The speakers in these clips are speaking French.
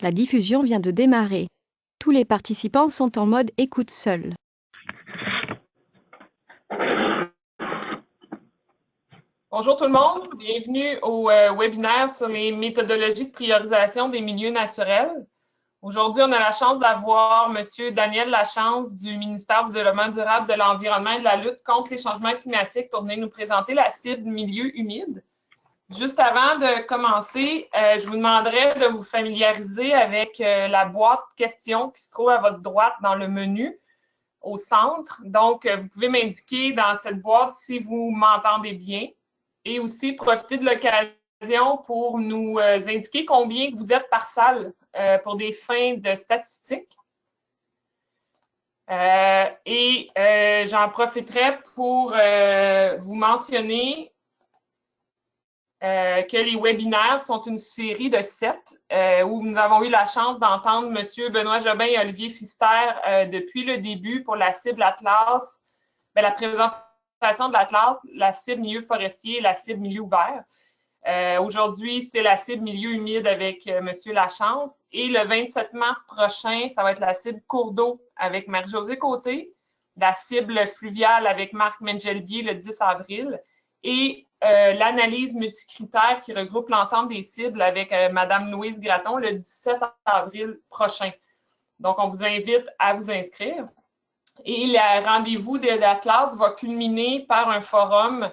La diffusion vient de démarrer. Tous les participants sont en mode écoute seul. Bonjour tout le monde, bienvenue au webinaire sur les méthodologies de priorisation des milieux naturels. Aujourd'hui, on a la chance d'avoir M. Daniel Lachance du ministère du Développement durable, de l'Environnement et de la lutte contre les changements climatiques pour venir nous présenter la cible milieu humide. Juste avant de commencer, je vous demanderais de vous familiariser avec la boîte questions qui se trouve à votre droite dans le menu au centre. Donc, vous pouvez m'indiquer dans cette boîte si vous m'entendez bien et aussi profiter de l'occasion pour nous indiquer combien vous êtes par salle pour des fins de statistiques. J'en profiterai pour vous mentionner que les webinaires sont une série de 7 où nous avons eu la chance d'entendre M. Benoît Jobin et Olivier Pfister depuis le début pour la cible Atlas, la présentation de l'Atlas, la cible milieu forestier et la cible milieu ouvert. Aujourd'hui, c'est la cible milieu humide avec M. Lachance. Et le 27 mars prochain, ça va être la cible cours d'eau avec Marie-Josée Côté, la cible fluviale avec Marc Mengelbier le 10 avril et l'analyse multicritère qui regroupe l'ensemble des cibles avec Mme Louise Gratton le 17 avril prochain. Donc, on vous invite à vous inscrire. Et le rendez-vous de l'Atlas va culminer par un forum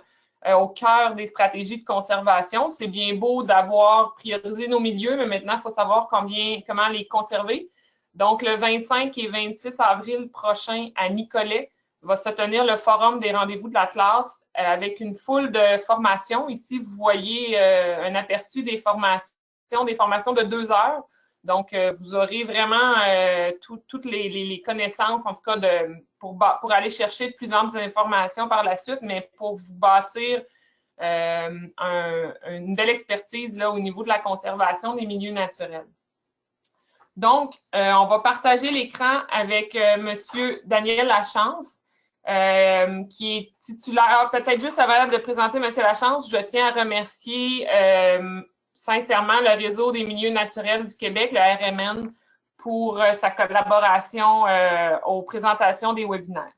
au cœur des stratégies de conservation. C'est bien beau d'avoir priorisé nos milieux, mais maintenant, il faut savoir comment les conserver. Donc, le 25 et 26 avril prochain à Nicolet, va se tenir le forum des rendez-vous de l'Atlas avec une foule de formations. Ici, vous voyez un aperçu des formations de 2 heures. Donc, vous aurez vraiment toutes les connaissances, en tout cas, pour aller chercher de plus amples informations par la suite, mais pour vous bâtir une belle expertise là, au niveau de la conservation des milieux naturels. Donc, on va partager l'écran avec M. Daniel Lachance, qui est titulaire. Peut-être juste avant de présenter M. Lachance, je tiens à remercier sincèrement le Réseau des milieux naturels du Québec, le RMN, pour sa collaboration aux présentations des webinaires.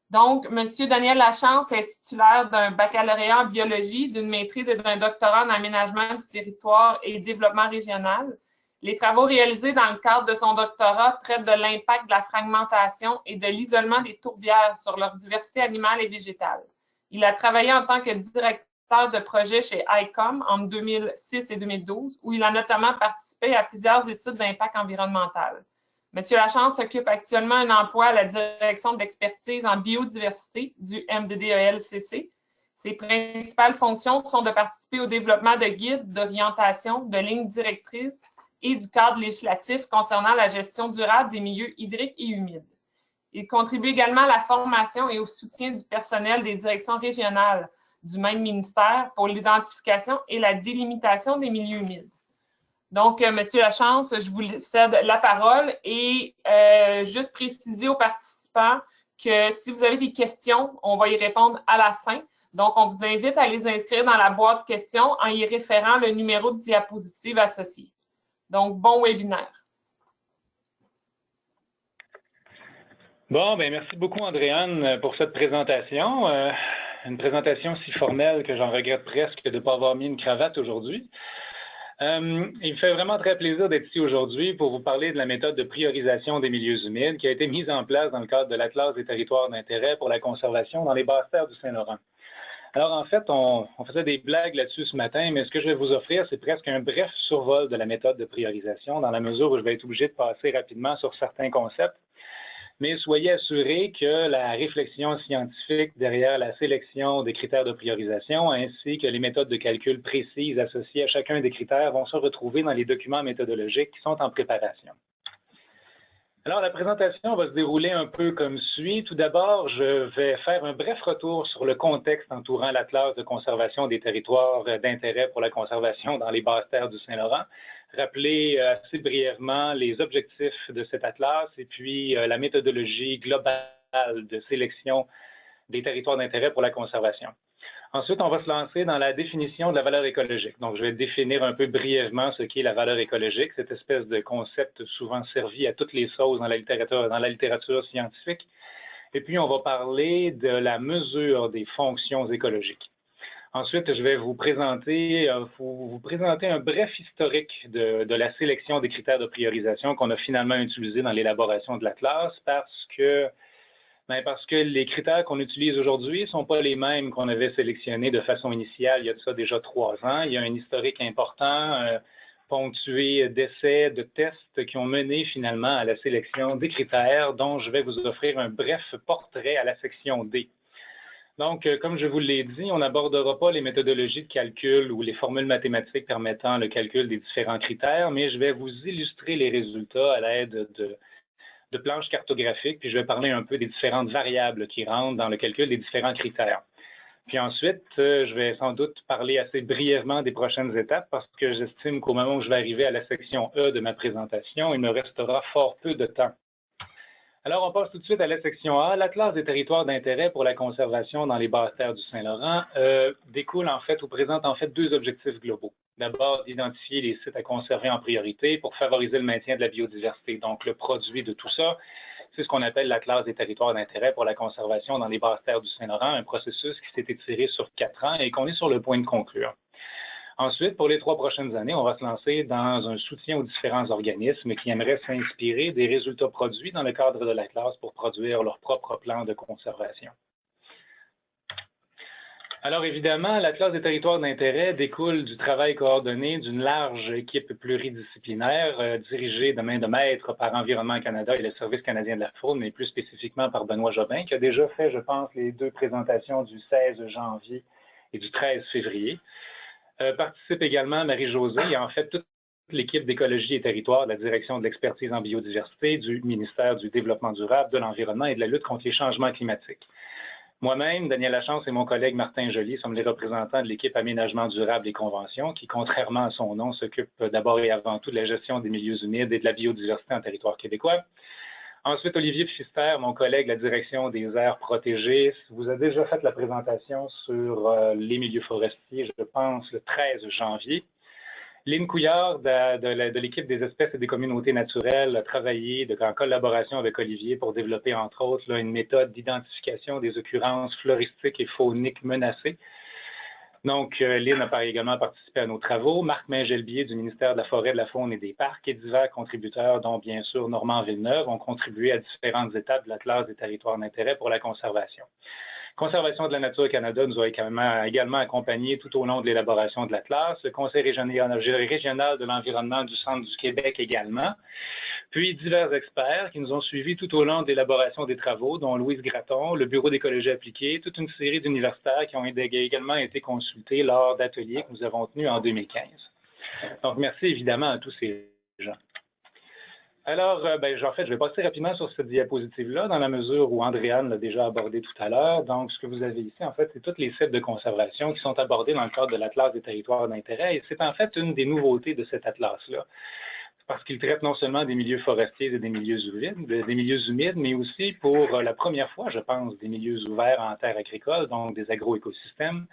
Donc, M. Daniel Lachance est titulaire d'un baccalauréat en biologie, d'une maîtrise et d'un doctorat en aménagement du territoire et développement régional. Les travaux réalisés dans le cadre de son doctorat traitent de l'impact de la fragmentation et de l'isolement des tourbières sur leur diversité animale et végétale. Il a travaillé en tant que directeur de projet chez ICOM entre 2006 et 2012, où il a notamment participé à plusieurs études d'impact environnemental. M. Lachance occupe actuellement un emploi à la direction de l'expertise en biodiversité du MDDELCC. Ses principales fonctions sont de participer au développement de guides, d'orientation, de lignes directrices et du cadre législatif concernant la gestion durable des milieux hydriques et humides. Il contribue également à la formation et au soutien du personnel des directions régionales du même ministère pour l'identification et la délimitation des milieux humides. Donc, M. Lachance, je vous cède la parole et juste préciser aux participants que si vous avez des questions, on va y répondre à la fin. Donc, on vous invite à les inscrire dans la boîte questions en y référant le numéro de diapositive associé. Donc, bon webinaire. Bon, bien, merci beaucoup, Andréane, pour cette présentation. Une présentation si formelle que j'en regrette presque de ne pas avoir mis une cravate aujourd'hui. Il me fait vraiment très plaisir d'être ici aujourd'hui pour vous parler de la méthode de priorisation des milieux humides qui a été mise en place dans le cadre de l'Atlas des territoires d'intérêt pour la conservation dans les basses terres du Saint-Laurent. Alors, en fait, on faisait des blagues là-dessus ce matin, mais ce que je vais vous offrir, c'est presque un bref survol de la méthode de priorisation, dans la mesure où je vais être obligé de passer rapidement sur certains concepts. Mais soyez assurés que la réflexion scientifique derrière la sélection des critères de priorisation, ainsi que les méthodes de calcul précises associées à chacun des critères, vont se retrouver dans les documents méthodologiques qui sont en préparation. Alors, la présentation va se dérouler un peu comme suit. Tout d'abord, je vais faire un bref retour sur le contexte entourant l'Atlas de conservation des territoires d'intérêt pour la conservation dans les basses terres du Saint-Laurent, rappeler assez brièvement les objectifs de cet atlas et puis la méthodologie globale de sélection des territoires d'intérêt pour la conservation. Ensuite, on va se lancer dans la définition de la valeur écologique. Donc, je vais définir un peu brièvement ce qu'est la valeur écologique, cette espèce de concept souvent servi à toutes les sauces dans la littérature scientifique. Et puis, on va parler de la mesure des fonctions écologiques. Ensuite, je vais vous présenter un bref historique de la sélection des critères de priorisation qu'on a finalement utilisés dans l'élaboration de la classe parce que les critères qu'on utilise aujourd'hui ne sont pas les mêmes qu'on avait sélectionnés de façon initiale il y a de ça déjà 3 ans. Il y a un historique important ponctué d'essais, de tests qui ont mené finalement à la sélection des critères dont je vais vous offrir un bref portrait à la section D. Donc, comme je vous l'ai dit, on n'abordera pas les méthodologies de calcul ou les formules mathématiques permettant le calcul des différents critères, mais je vais vous illustrer les résultats à l'aide de planches cartographiques, puis je vais parler un peu des différentes variables qui rentrent dans le calcul des différents critères. Puis ensuite, je vais sans doute parler assez brièvement des prochaines étapes parce que j'estime qu'au moment où je vais arriver à la section E de ma présentation, il me restera fort peu de temps. Alors, on passe tout de suite à la section A. La classe des territoires d'intérêt pour la conservation dans les basses terres du Saint-Laurent découle en fait ou présente en fait 2 objectifs globaux. D'abord, d'identifier les sites à conserver en priorité pour favoriser le maintien de la biodiversité. Donc, le produit de tout ça, c'est ce qu'on appelle la classe des territoires d'intérêt pour la conservation dans les basses terres du Saint-Laurent, un processus qui s'est étiré sur 4 ans et qu'on est sur le point de conclure. Ensuite, pour les 3 prochaines années, on va se lancer dans un soutien aux différents organismes qui aimeraient s'inspirer des résultats produits dans le cadre de la classe pour produire leur propre plan de conservation. Alors évidemment, la classe des territoires d'intérêt découle du travail coordonné d'une large équipe pluridisciplinaire dirigée de main de maître par Environnement Canada et le Service canadien de la faune, mais plus spécifiquement par Benoît Jobin, qui a déjà fait, je pense, les 2 présentations du 16 janvier et du 13 février. Participe également Marie-Josée et en fait toute l'équipe d'écologie et territoire de la direction de l'expertise en biodiversité du ministère du Développement durable, de l'Environnement et de la lutte contre les changements climatiques. Moi-même, Daniel Lachance et mon collègue Martin Joly sommes les représentants de l'équipe Aménagement durable et conventions qui, contrairement à son nom, s'occupe d'abord et avant tout de la gestion des milieux humides et de la biodiversité en territoire québécois. Ensuite, Olivier Pfister, mon collègue de la direction des aires protégées, vous a déjà fait la présentation sur les milieux forestiers, je pense, le 13 janvier. Lynn Couillard, de l'équipe des espèces et des communautés naturelles, a travaillé en collaboration avec Olivier pour développer, entre autres, une méthode d'identification des occurrences floristiques et fauniques menacées. Donc, Lynn a également participé à nos travaux. Marc Mingelbier du ministère de la Forêt, de la Faune et des Parcs et divers contributeurs, dont bien sûr Normand Villeneuve, ont contribué à différentes étapes de la classe des territoires d'intérêt pour la conservation. Conservation de la Nature Canada nous a également accompagnés tout au long de l'élaboration de la classe. Le Conseil régional de l'environnement du Centre du Québec également. Puis divers experts qui nous ont suivis tout au long de l'élaboration des travaux, dont Louise Gratton, le Bureau d'écologie appliquée, toute une série d'universitaires qui ont également été consultés lors d'ateliers que nous avons tenus en 2015. Donc, merci évidemment à tous ces gens. Alors, en fait, je vais passer rapidement sur cette diapositive-là, dans la mesure où Andréane l'a déjà abordé tout à l'heure. Donc, ce que vous avez ici, en fait, c'est tous les sites de conservation qui sont abordés dans le cadre de l'Atlas des territoires d'intérêt. Et c'est en fait une des nouveautés de cet atlas-là. Parce qu'il traite non seulement des milieux forestiers et des milieux humides, mais aussi pour la première fois, je pense, des milieux ouverts en terre agricole, donc des agroécosystèmes.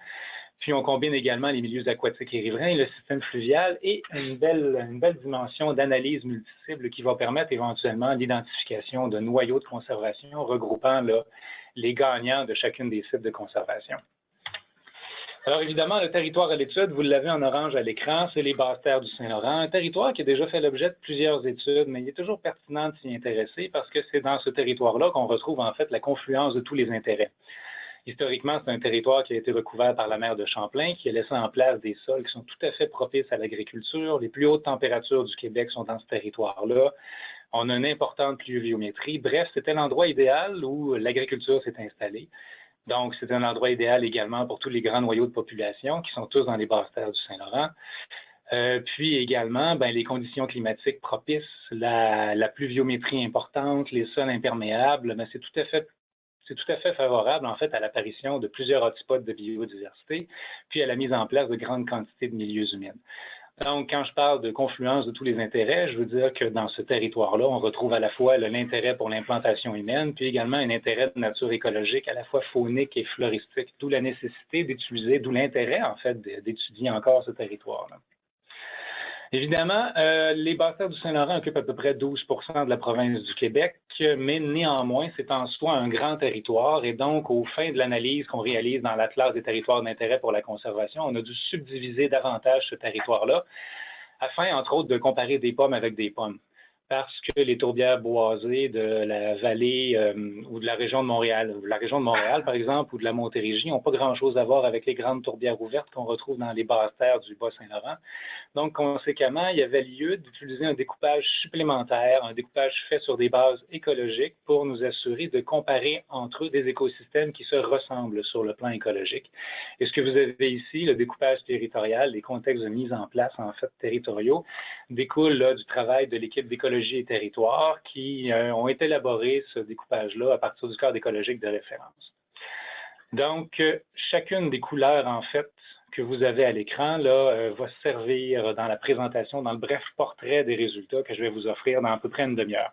Puis on combine également les milieux aquatiques et riverains, le système fluvial et une belle dimension d'analyse multicible qui va permettre éventuellement l'identification de noyaux de conservation regroupant les gagnants de chacune des sites de conservation. Alors évidemment, le territoire à l'étude, vous l'avez en orange à l'écran, c'est les basses terres du Saint-Laurent, un territoire qui a déjà fait l'objet de plusieurs études, mais il est toujours pertinent de s'y intéresser parce que c'est dans ce territoire-là qu'on retrouve en fait la confluence de tous les intérêts. Historiquement, c'est un territoire qui a été recouvert par la mer de Champlain, qui a laissé en place des sols qui sont tout à fait propices à l'agriculture. Les plus hautes températures du Québec sont dans ce territoire-là. On a une importante pluviométrie. Bref, c'était l'endroit idéal où l'agriculture s'est installée. Donc, c'est un endroit idéal également pour tous les grands noyaux de population qui sont tous dans les basses terres du Saint-Laurent. Puis également, les conditions climatiques propices, la pluviométrie importante, les sols imperméables, c'est tout à fait favorable, en fait, à l'apparition de plusieurs hotspots de biodiversité, puis à la mise en place de grandes quantités de milieux humides. Donc, quand je parle de confluence de tous les intérêts, je veux dire que dans ce territoire-là, on retrouve à la fois l'intérêt pour l'implantation humaine, puis également un intérêt de nature écologique, à la fois faunique et floristique, d'où la nécessité d'utiliser, d'où l'intérêt, en fait, d'étudier encore ce territoire-là. Évidemment, les basses-terres du Saint-Laurent occupent à peu près 12 de la province du Québec, mais néanmoins, c'est en soi un grand territoire et donc, au fin de l'analyse qu'on réalise dans l'Atlas des territoires d'intérêt pour la conservation, on a dû subdiviser davantage ce territoire-là afin, entre autres, de comparer des pommes avec des pommes. Parce que les tourbières boisées de la vallée ou de la région de Montréal, par exemple, ou de la Montérégie, n'ont pas grand-chose à voir avec les grandes tourbières ouvertes qu'on retrouve dans les basses terres du Bas-Saint-Laurent. Donc, conséquemment, il y avait lieu d'utiliser un découpage supplémentaire, un découpage fait sur des bases écologiques pour nous assurer de comparer entre eux des écosystèmes qui se ressemblent sur le plan écologique. Et ce que vous avez ici, le découpage territorial, les contextes de mise en place, en fait, territoriaux, découle là, du travail de l'équipe d'écologie et territoire qui ont élaboré ce découpage-là à partir du cadre écologique de référence. Donc, chacune des couleurs, en fait, que vous avez à l'écran, là, va servir dans la présentation, dans le bref portrait des résultats que je vais vous offrir dans à peu près une demi-heure.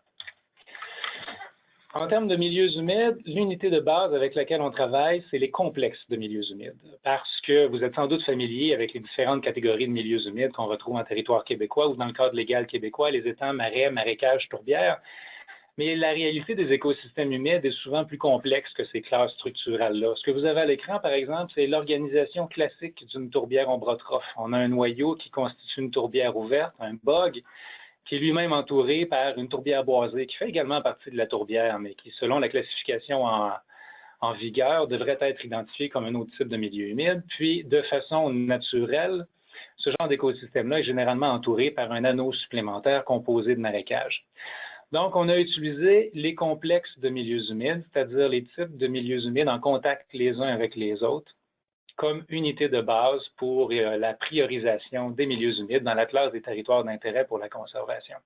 En termes de milieux humides, l'unité de base avec laquelle on travaille, c'est les complexes de milieux humides. Parce que vous êtes sans doute familier avec les différentes catégories de milieux humides qu'on retrouve en territoire québécois ou dans le cadre légal québécois, les étangs, marais, marécages, tourbières. Mais la réalité des écosystèmes humides est souvent plus complexe que ces classes structurales-là. Ce que vous avez à l'écran, par exemple, c'est l'organisation classique d'une tourbière ombrotrophe. On a un noyau qui constitue une tourbière ouverte, un bog, qui est lui-même entouré par une tourbière boisée, qui fait également partie de la tourbière, mais qui, selon la classification en vigueur, devrait être identifié comme un autre type de milieu humide. Puis, de façon naturelle, ce genre d'écosystème-là est généralement entouré par un anneau supplémentaire composé de marécages. Donc, on a utilisé les complexes de milieux humides, c'est-à-dire les types de milieux humides en contact les uns avec les autres, comme unité de base pour la priorisation des milieux humides dans l'Atlas des territoires d'intérêt pour la conservation.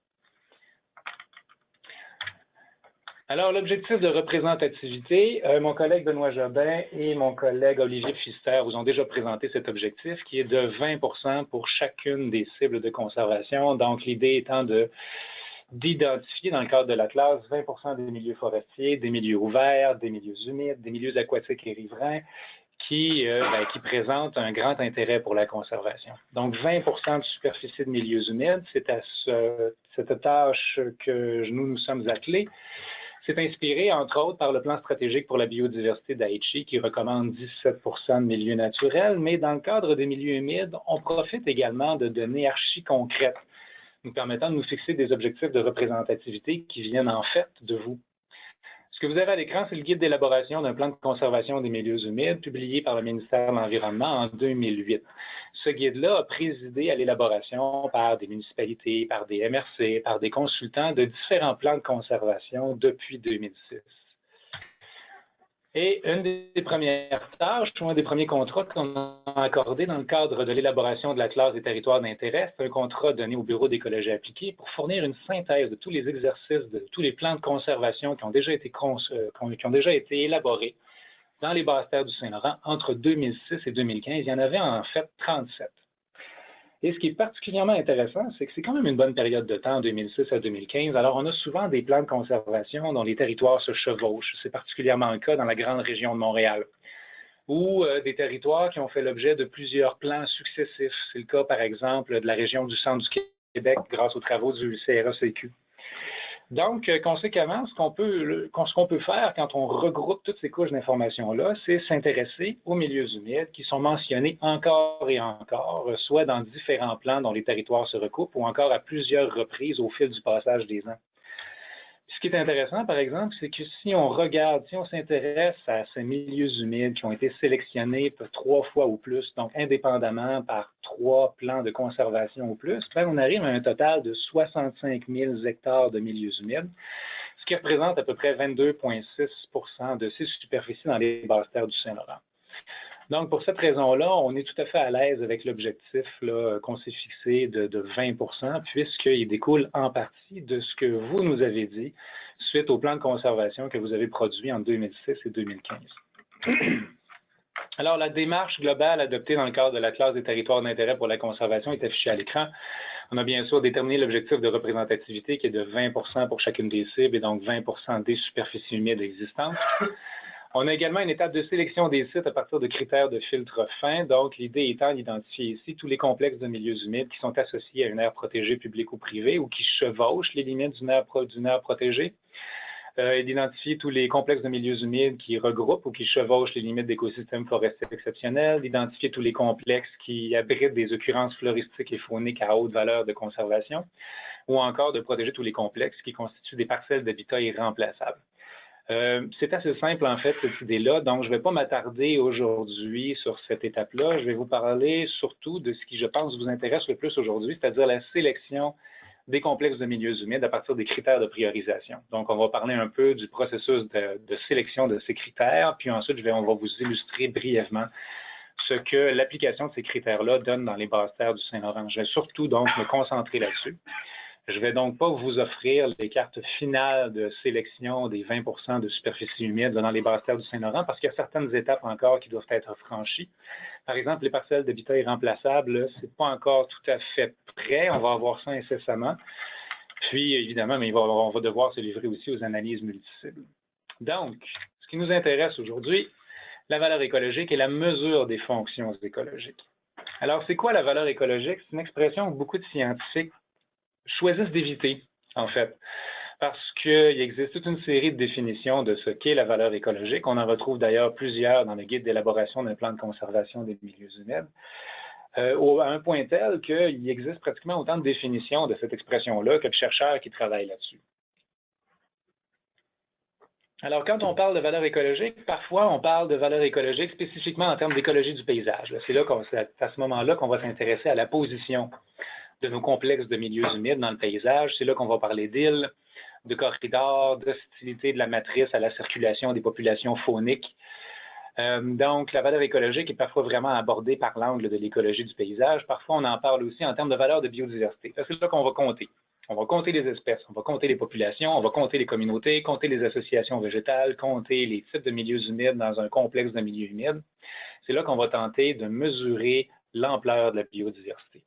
Alors, l'objectif de représentativité, mon collègue Benoît Jobin et mon collègue Olivier Pfister vous ont déjà présenté cet objectif qui est de 20 pour chacune des cibles de conservation. Donc, l'idée étant d'identifier dans le cadre de l'Atlas 20 des milieux forestiers, des milieux ouverts, des milieux humides, des milieux aquatiques et riverains qui présentent un grand intérêt pour la conservation. Donc, 20 de superficie de milieux humides, c'est à cette tâche que nous sommes attelés. C'est inspiré, entre autres, par le plan stratégique pour la biodiversité d'Aichi qui recommande 17 de milieux naturels, mais dans le cadre des milieux humides, on profite également de données archi-concrètes nous permettant de nous fixer des objectifs de représentativité qui viennent en fait de vous. Ce que vous avez à l'écran, c'est le guide d'élaboration d'un plan de conservation des milieux humides publié par le ministère de l'Environnement en 2008. Ce guide-là a présidé à l'élaboration par des municipalités, par des MRC, par des consultants de différents plans de conservation depuis 2006. Et une des premières tâches, ou un des premiers contrats qu'on a accordé dans le cadre de l'élaboration de la classe des territoires d'intérêt, c'est un contrat donné au Bureau d'écologie appliquée pour fournir une synthèse de tous les exercices, de tous les plans de conservation qui ont déjà été élaborés dans les basses terres du Saint-Laurent entre 2006 et 2015. Il y en avait en fait 37. Et ce qui est particulièrement intéressant, c'est que c'est quand même une bonne période de temps, 2006 à 2015. Alors, on a souvent des plans de conservation dont les territoires se chevauchent. C'est particulièrement le cas dans la grande région de Montréal. Ou des territoires qui ont fait l'objet de plusieurs plans successifs. C'est le cas, par exemple, de la région du centre du Québec grâce aux travaux du CRECQ. Donc, conséquemment, ce qu'on peut faire quand on regroupe toutes ces couches d'informations-là, c'est s'intéresser aux milieux humides qui sont mentionnés encore et encore, soit dans différents plans dont les territoires se recoupent ou encore à plusieurs reprises au fil du passage des ans. Ce qui est intéressant, par exemple, c'est que si on s'intéresse à ces milieux humides qui ont été sélectionnés 3 fois ou plus, donc indépendamment par 3 plans de conservation ou plus, on arrive à un total de 65 000 hectares de milieux humides, ce qui représente à peu près 22,6 de ces superficies dans les basses terres du Saint-Laurent. Donc, pour cette raison-là, on est tout à fait à l'aise avec l'objectif qu'on s'est fixé de 20 puisqu'il découle en partie de ce que vous nous avez dit suite au plan de conservation que vous avez produit en 2006 et 2015. Alors, la démarche globale adoptée dans le cadre de la classe des territoires d'intérêt pour la conservation est affichée à l'écran. On a bien sûr déterminé l'objectif de représentativité qui est de 20 pour chacune des cibles et donc 20 des superficies humides existantes. On a également une étape de sélection des sites à partir de critères de filtre fin. Donc, l'idée étant d'identifier ici tous les complexes de milieux humides qui sont associés à une aire protégée publique ou privée ou qui chevauchent les limites d'une aire protégée. Et d'identifier tous les complexes de milieux humides qui regroupent ou qui chevauchent les limites d'écosystèmes forestiers exceptionnels, d'identifier tous les complexes qui abritent des occurrences floristiques et fauniques à haute valeur de conservation, ou encore de protéger tous les complexes qui constituent des parcelles d'habitat irremplaçables. C'est assez simple, en fait, cette idée-là, donc je ne vais pas m'attarder aujourd'hui sur cette étape-là. Je vais vous parler surtout de ce qui, je pense, vous intéresse le plus aujourd'hui, c'est-à-dire la sélection des complexes de milieux humides à partir des critères de priorisation. Donc, on va parler un peu du processus de sélection de ces critères, puis ensuite, on va vous illustrer brièvement ce que l'application de ces critères-là donne dans les basses terres du Saint-Laurent. Je vais surtout donc me concentrer là-dessus. Je ne vais donc pas vous offrir les cartes finales de sélection des 20 de superficie humide dans les basses terres du Saint-Laurent parce qu'il y a certaines étapes encore qui doivent être franchies. Par exemple, les parcelles d'habitat irremplaçables, ce n'est pas encore tout à fait prêt. On va avoir ça incessamment. Puis, évidemment, mais on va devoir se livrer aussi aux analyses multicibles. Donc, ce qui nous intéresse aujourd'hui, la valeur écologique et la mesure des fonctions écologiques. Alors, c'est quoi la valeur écologique? C'est une expression que beaucoup de scientifiques choisissent d'éviter, en fait, parce qu'il existe toute une série de définitions de ce qu'est la valeur écologique. On en retrouve d'ailleurs plusieurs dans le guide d'élaboration d'un plan de conservation des milieux humides, à un point tel qu'il existe pratiquement autant de définitions de cette expression-là que de chercheurs qui travaillent là-dessus. Alors, quand on parle de valeur écologique, parfois on parle de valeur écologique spécifiquement en termes d'écologie du paysage. C'est à ce moment-là qu'on va s'intéresser à la position de nos complexes de milieux humides dans le paysage. C'est là qu'on va parler d'îles, de corridors, d'hostilité de la matrice à la circulation des populations fauniques. Donc, la valeur écologique est parfois vraiment abordée par l'angle de l'écologie du paysage. Parfois, on en parle aussi en termes de valeur de biodiversité. C'est là qu'on va compter. On va compter les espèces, on va compter les populations, on va compter les communautés, compter les associations végétales, compter les types de milieux humides dans un complexe de milieux humides. C'est là qu'on va tenter de mesurer l'ampleur de la biodiversité.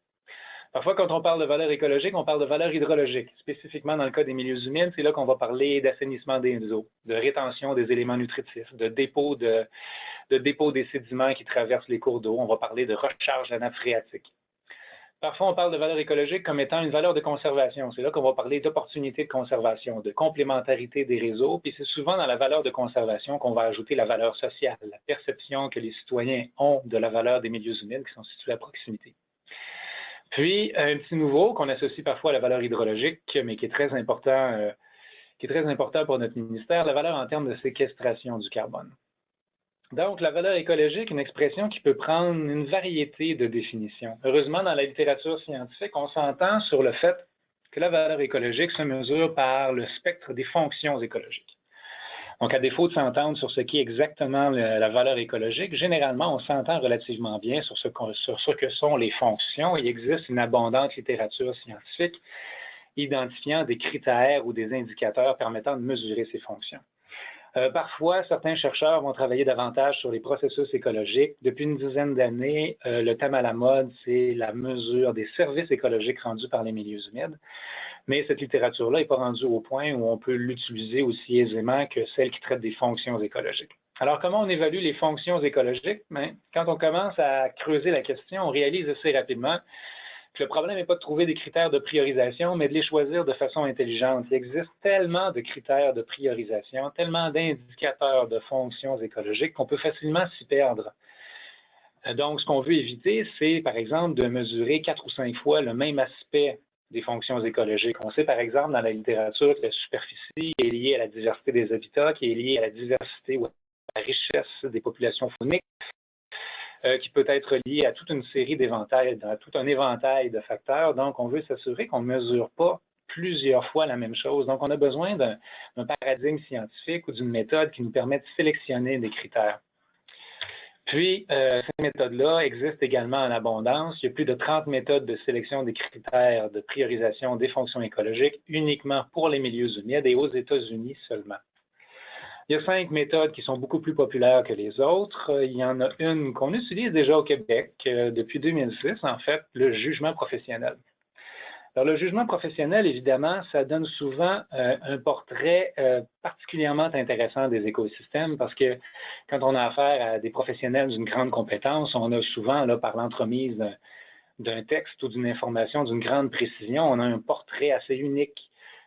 Parfois, quand on parle de valeur écologique, on parle de valeur hydrologique. Spécifiquement dans le cas des milieux humides, c'est là qu'on va parler d'assainissement des eaux, de rétention des éléments nutritifs, de dépôt des sédiments qui traversent les cours d'eau. On va parler de recharge de la nappe phréatique. Parfois, on parle de valeur écologique comme étant une valeur de conservation. C'est là qu'on va parler d'opportunité de conservation, de complémentarité des réseaux. Puis c'est souvent dans la valeur de conservation qu'on va ajouter la valeur sociale, la perception que les citoyens ont de la valeur des milieux humides qui sont situés à proximité. Puis, un petit nouveau qu'on associe parfois à la valeur hydrologique, mais qui est très important pour notre ministère, la valeur en termes de séquestration du carbone. Donc, la valeur écologique, une expression qui peut prendre une variété de définitions. Heureusement, dans la littérature scientifique, on s'entend sur le fait que la valeur écologique se mesure par le spectre des fonctions écologiques. Donc, à défaut de s'entendre sur ce qu'est exactement la valeur écologique, généralement, on s'entend relativement bien sur ce que sont les fonctions. Il existe une abondante littérature scientifique identifiant des critères ou des indicateurs permettant de mesurer ces fonctions. Parfois, certains chercheurs vont travailler davantage sur les processus écologiques. Depuis une dizaine d'années, le thème à la mode, c'est la mesure des services écologiques rendus par les milieux humides. Mais cette littérature-là n'est pas rendue au point où on peut l'utiliser aussi aisément que celle qui traite des fonctions écologiques. Alors, comment on évalue les fonctions écologiques? Bien, quand on commence à creuser la question, on réalise assez rapidement que le problème n'est pas de trouver des critères de priorisation, mais de les choisir de façon intelligente. Il existe tellement de critères de priorisation, tellement d'indicateurs de fonctions écologiques qu'on peut facilement s'y perdre. Donc, ce qu'on veut éviter, c'est, par exemple, de mesurer 4 ou 5 fois le même aspect des fonctions écologiques. On sait, par exemple, dans la littérature que la superficie est liée à la diversité des habitats, qui est liée à la diversité ou à la richesse des populations fauniques, qui peut être liée à toute une série d'éventails, à tout un éventail de facteurs. Donc, on veut s'assurer qu'on ne mesure pas plusieurs fois la même chose. Donc, on a besoin d'un paradigme scientifique ou d'une méthode qui nous permet de sélectionner des critères. Puis, ces méthodes-là existent également en abondance. Il y a plus de 30 méthodes de sélection des critères de priorisation des fonctions écologiques uniquement pour les milieux humides et aux États-Unis seulement. Il y a 5 méthodes qui sont beaucoup plus populaires que les autres. Il y en a une qu'on utilise déjà au Québec depuis 2006, en fait, le jugement professionnel. Alors, le jugement professionnel, évidemment, ça donne souvent un portrait particulièrement intéressant des écosystèmes parce que quand on a affaire à des professionnels d'une grande compétence, on a souvent, là, par l'entremise d'un texte ou d'une information d'une grande précision, on a un portrait assez unique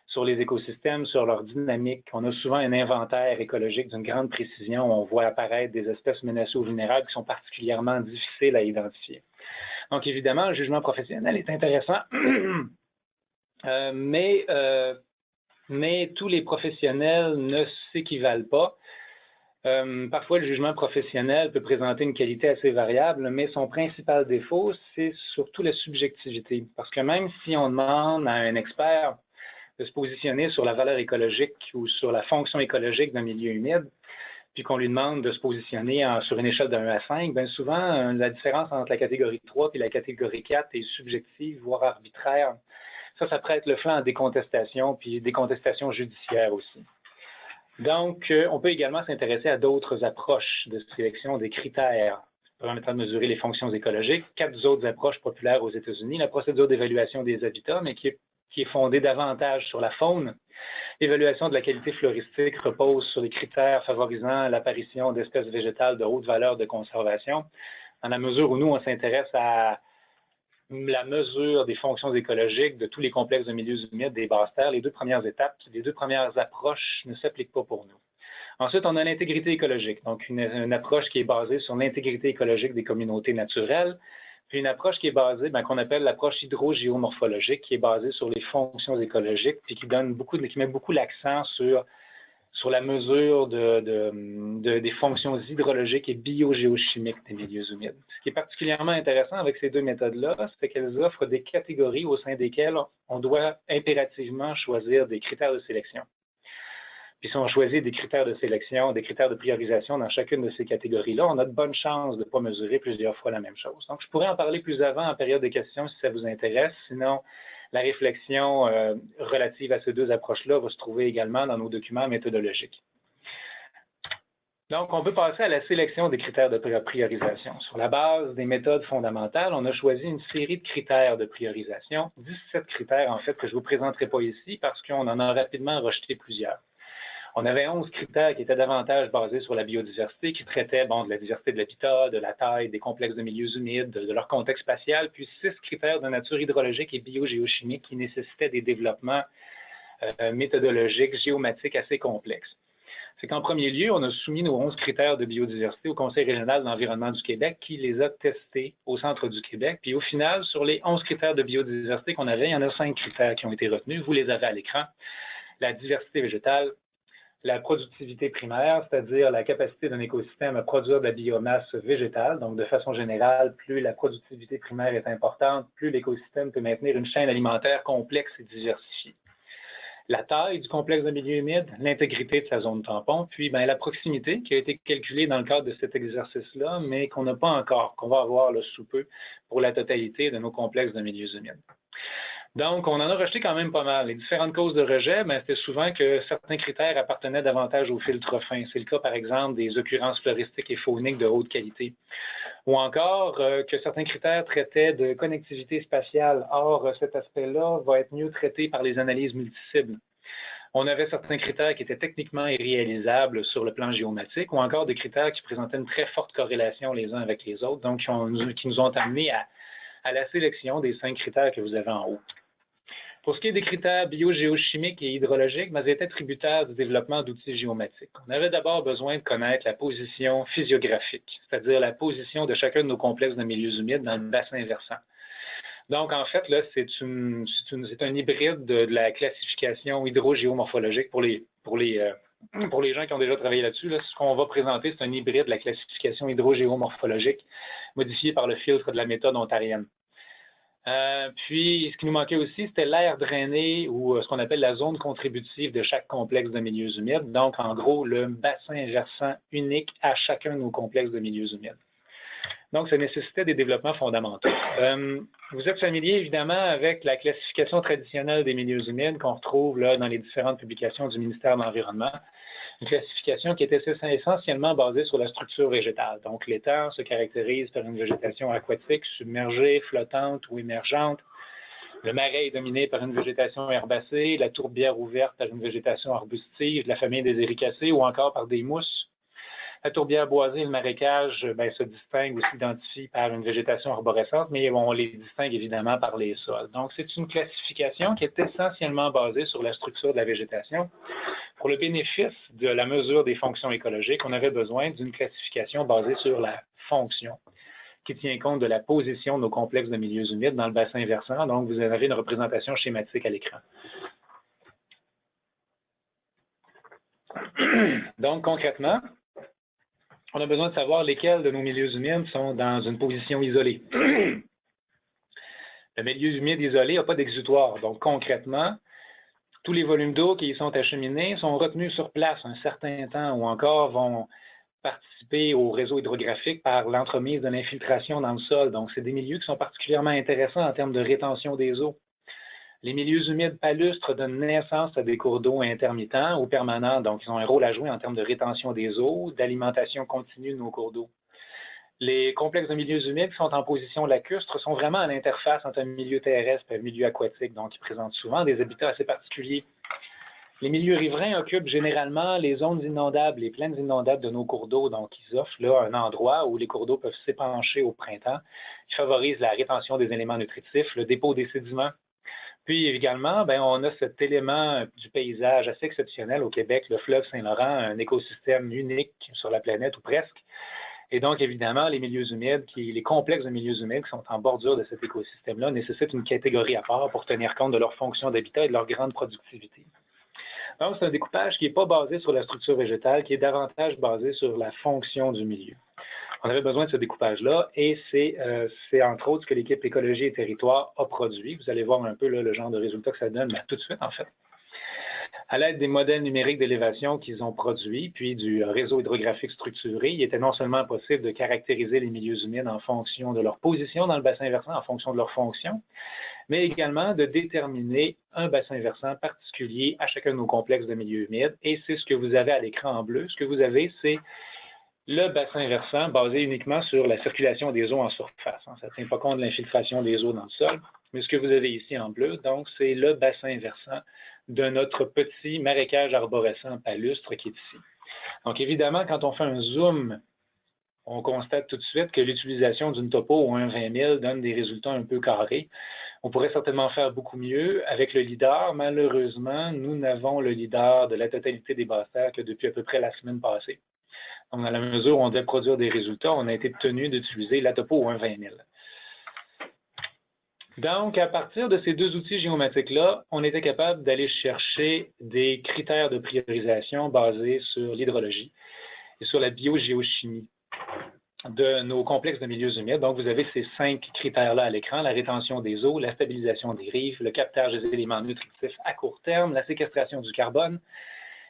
sur les écosystèmes, sur leur dynamique. On a souvent un inventaire écologique d'une grande précision où on voit apparaître des espèces menacées ou vulnérables qui sont particulièrement difficiles à identifier. Donc, évidemment, le jugement professionnel est intéressant, mais tous les professionnels ne s'équivalent pas. Parfois, le jugement professionnel peut présenter une qualité assez variable, mais son principal défaut, c'est surtout la subjectivité. Parce que même si on demande à un expert de se positionner sur la valeur écologique ou sur la fonction écologique d'un milieu humide, puis qu'on lui demande de se positionner sur une échelle de 1 à 5, bien souvent, la différence entre la catégorie 3 et la catégorie 4 est subjective, voire arbitraire. Ça prête le flanc à des contestations, puis des contestations judiciaires aussi. Donc, on peut également s'intéresser à d'autres approches de sélection des critères permettant de mesurer les fonctions écologiques. 4 autres approches populaires aux États-Unis. La procédure d'évaluation des habitats, mais qui est fondée davantage sur la faune. L'évaluation de la qualité floristique repose sur les critères favorisant l'apparition d'espèces végétales de haute valeur de conservation, dans la mesure où nous, on s'intéresse à la mesure des fonctions écologiques de tous les complexes de milieux humides des basses terres. Les 2 premières étapes, les 2 premières approches ne s'appliquent pas pour nous. Ensuite, on a l'intégrité écologique, donc une approche qui est basée sur l'intégrité écologique des communautés naturelles, puis une approche qui est basée, qu'on appelle l'approche hydrogéomorphologique, qui est basée sur les fonctions écologiques, puis qui met beaucoup l'accent sur la mesure des fonctions hydrologiques et biogéochimiques des milieux humides. Ce qui est particulièrement intéressant avec ces 2 méthodes-là, c'est qu'elles offrent des catégories au sein desquelles on doit impérativement choisir des critères de sélection. Puis si on choisit des critères de sélection, des critères de priorisation dans chacune de ces catégories-là, on a de bonnes chances de ne pas mesurer plusieurs fois la même chose. Donc, je pourrais en parler plus avant en période de questions si ça vous intéresse. Sinon, la réflexion relative à ces 2 approches-là va se trouver également dans nos documents méthodologiques. Donc, on peut passer à la sélection des critères de priorisation. Sur la base des méthodes fondamentales, on a choisi une série de critères de priorisation, 17 critères en fait que je ne vous présenterai pas ici parce qu'on en a rapidement rejeté plusieurs. On avait 11 critères qui étaient davantage basés sur la biodiversité, qui traitaient de la diversité de l'habitat, de la taille, des complexes de milieux humides, de leur contexte spatial, puis 6 critères de nature hydrologique et biogéochimique qui nécessitaient des développements méthodologiques, géomatiques assez complexes. C'est qu'en premier lieu, on a soumis nos 11 critères de biodiversité au Conseil régional de l'environnement du Québec qui les a testés au centre du Québec. Puis au final, sur les 11 critères de biodiversité qu'on avait, il y en a 5 critères qui ont été retenus. Vous les avez à l'écran. La diversité végétale, la productivité primaire, c'est-à-dire la capacité d'un écosystème à produire de la biomasse végétale. Donc, de façon générale, plus la productivité primaire est importante, plus l'écosystème peut maintenir une chaîne alimentaire complexe et diversifiée. La taille du complexe de milieu humide, l'intégrité de sa zone tampon, puis la proximité qui a été calculée dans le cadre de cet exercice-là, mais qu'on n'a pas encore, qu'on va avoir sous peu pour la totalité de nos complexes de milieux humides. Donc, on en a rejeté quand même pas mal. Les différentes causes de rejet, c'était souvent que certains critères appartenaient davantage au filtre fin. C'est le cas, par exemple, des occurrences floristiques et fauniques de haute qualité. Ou encore que certains critères traitaient de connectivité spatiale. Or, cet aspect-là va être mieux traité par les analyses multicibles. On avait certains critères qui étaient techniquement irréalisables sur le plan géomatique, ou encore des critères qui présentaient une très forte corrélation les uns avec les autres, donc qui nous ont amenés à la sélection des 5 critères que vous avez en haut. Pour ce qui est des critères biogéochimiques et hydrologiques, ils étaient tributaires du développement d'outils géomatiques. On avait d'abord besoin de connaître la position physiographique, c'est-à-dire la position de chacun de nos complexes de milieux humides dans le bassin versant. Donc, en fait, là, c'est un hybride de la classification hydrogéomorphologique pour les gens qui ont déjà travaillé là-dessus. Là, ce qu'on va présenter, c'est un hybride de la classification hydrogéomorphologique modifié par le filtre de la méthode ontarienne. Puis, ce qui nous manquait aussi, c'était l'air drainé ou ce qu'on appelle la zone contributive de chaque complexe de milieux humides. Donc, en gros, le bassin versant unique à chacun de nos complexes de milieux humides. Donc, ça nécessitait des développements fondamentaux. Vous êtes familier, évidemment, avec la classification traditionnelle des milieux humides qu'on retrouve là, dans les différentes publications du ministère de l'Environnement. Une classification qui était essentiellement basée sur la structure végétale. Donc, l'étang se caractérise par une végétation aquatique, submergée, flottante ou émergente. Le marais est dominé par une végétation herbacée, la tourbière ouverte par une végétation arbustive de la famille des éricacées ou encore par des mousses. La tourbière boisée et le marécage se distinguent ou s'identifient par une végétation arborescente, mais on les distingue évidemment par les sols. Donc, c'est une classification qui est essentiellement basée sur la structure de la végétation. Pour le bénéfice de la mesure des fonctions écologiques, on avait besoin d'une classification basée sur la fonction, qui tient compte de la position de nos complexes de milieux humides dans le bassin versant. Donc, vous avez une représentation schématique à l'écran. Donc, concrètement, on a besoin de savoir lesquels de nos milieux humides sont dans une position isolée. Le milieu humide isolé n'a pas d'exutoire. Donc, concrètement, tous les volumes d'eau qui y sont acheminés sont retenus sur place un certain temps ou encore vont participer au réseau hydrographique par l'entremise de l'infiltration dans le sol. Donc, c'est des milieux qui sont particulièrement intéressants en termes de rétention des eaux. Les milieux humides palustres donnent naissance à des cours d'eau intermittents ou permanents, donc ils ont un rôle à jouer en termes de rétention des eaux, d'alimentation continue de nos cours d'eau. Les complexes de milieux humides qui sont en position lacustre sont vraiment à l'interface entre un milieu terrestre et un milieu aquatique, donc ils présentent souvent des habitats assez particuliers. Les milieux riverains occupent généralement les zones inondables, les plaines inondables de nos cours d'eau, donc ils offrent là un endroit où les cours d'eau peuvent s'épancher au printemps, qui favorise la rétention des éléments nutritifs, le dépôt des sédiments. Puis également, on a cet élément du paysage assez exceptionnel au Québec, le fleuve Saint-Laurent, un écosystème unique sur la planète ou presque. Et donc, évidemment, les milieux humides, les complexes de milieux humides qui sont en bordure de cet écosystème-là nécessitent une catégorie à part pour tenir compte de leur fonction d'habitat et de leur grande productivité. Donc, c'est un découpage qui n'est pas basé sur la structure végétale, qui est davantage basé sur la fonction du milieu. On avait besoin de ce découpage-là et c'est entre autres ce que l'équipe Écologie et Territoire a produit. Vous allez voir un peu là, le genre de résultats que ça donne tout de suite, en fait. À l'aide des modèles numériques d'élévation qu'ils ont produits, puis du réseau hydrographique structuré, il était non seulement possible de caractériser les milieux humides en fonction de leur position dans le bassin versant, en fonction de leur fonction, mais également de déterminer un bassin versant particulier à chacun de nos complexes de milieux humides. Et c'est ce que vous avez à l'écran en bleu. Ce que vous avez, c'est le bassin versant basé uniquement sur la circulation des eaux en surface. Ça ne tient pas compte de l'infiltration des eaux dans le sol, mais ce que vous avez ici en bleu, donc, c'est le bassin versant de notre petit marécage arborescent palustre qui est ici. Donc, évidemment, quand on fait un zoom, on constate tout de suite que l'utilisation d'une topo ou un 20 000 donne des résultats un peu carrés. On pourrait certainement faire beaucoup mieux avec le lidar. Malheureusement, nous n'avons le lidar de la totalité des basses terres que depuis à peu près la semaine passée. Donc, dans la mesure où on devait produire des résultats, on a été tenu d'utiliser la topo ou un 20 000. Donc, à partir de ces deux outils géomatiques-là, on était capable d'aller chercher des critères de priorisation basés sur l'hydrologie et sur la biogéochimie de nos complexes de milieux humides. Donc, vous avez ces 5 critères-là à l'écran, la rétention des eaux, la stabilisation des rives, le captage des éléments nutritifs à court terme, la séquestration du carbone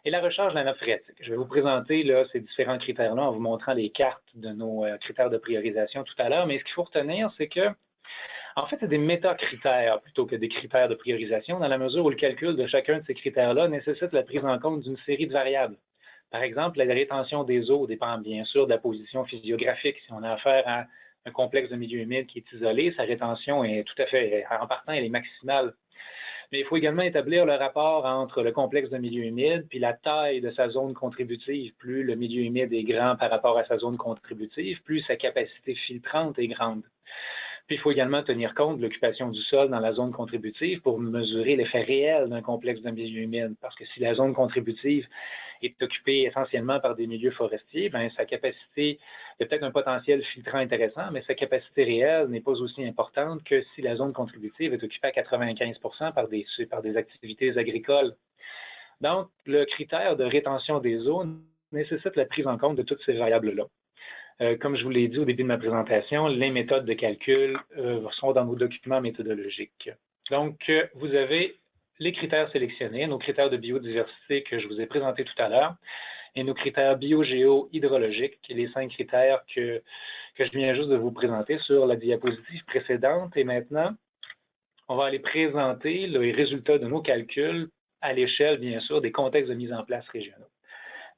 et la recharge de la nappe phréatique. Je vais vous présenter là, ces différents critères-là en vous montrant les cartes de nos critères de priorisation tout à l'heure, mais ce qu'il faut retenir, c'est que en fait, c'est des métacritères plutôt que des critères de priorisation, dans la mesure où le calcul de chacun de ces critères-là nécessite la prise en compte d'une série de variables. Par exemple, la rétention des eaux dépend bien sûr de la position physiographique. Si on a affaire à un complexe de milieu humide qui est isolé, sa rétention est tout à fait, en partant, elle est maximale. Mais il faut également établir le rapport entre le complexe de milieu humide puis la taille de sa zone contributive. Plus le milieu humide est grand par rapport à sa zone contributive, plus sa capacité filtrante est grande. Puis, il faut également tenir compte de l'occupation du sol dans la zone contributive pour mesurer l'effet réel d'un complexe de milieu humide. Parce que si la zone contributive est occupée essentiellement par des milieux forestiers, sa capacité, il y a peut-être un potentiel filtrant intéressant, mais sa capacité réelle n'est pas aussi importante que si la zone contributive est occupée à 95% par des activités agricoles. Donc, le critère de rétention des eaux nécessite la prise en compte de toutes ces variables-là. Comme je vous l'ai dit au début de ma présentation, les méthodes de calcul sont dans nos documents méthodologiques. Donc, vous avez les critères sélectionnés, nos critères de biodiversité que je vous ai présentés tout à l'heure, et nos critères biogéo-hydrologiques, les 5 critères que je viens juste de vous présenter sur la diapositive précédente. Et maintenant, on va aller présenter les résultats de nos calculs à l'échelle, bien sûr, des contextes de mise en place régionaux.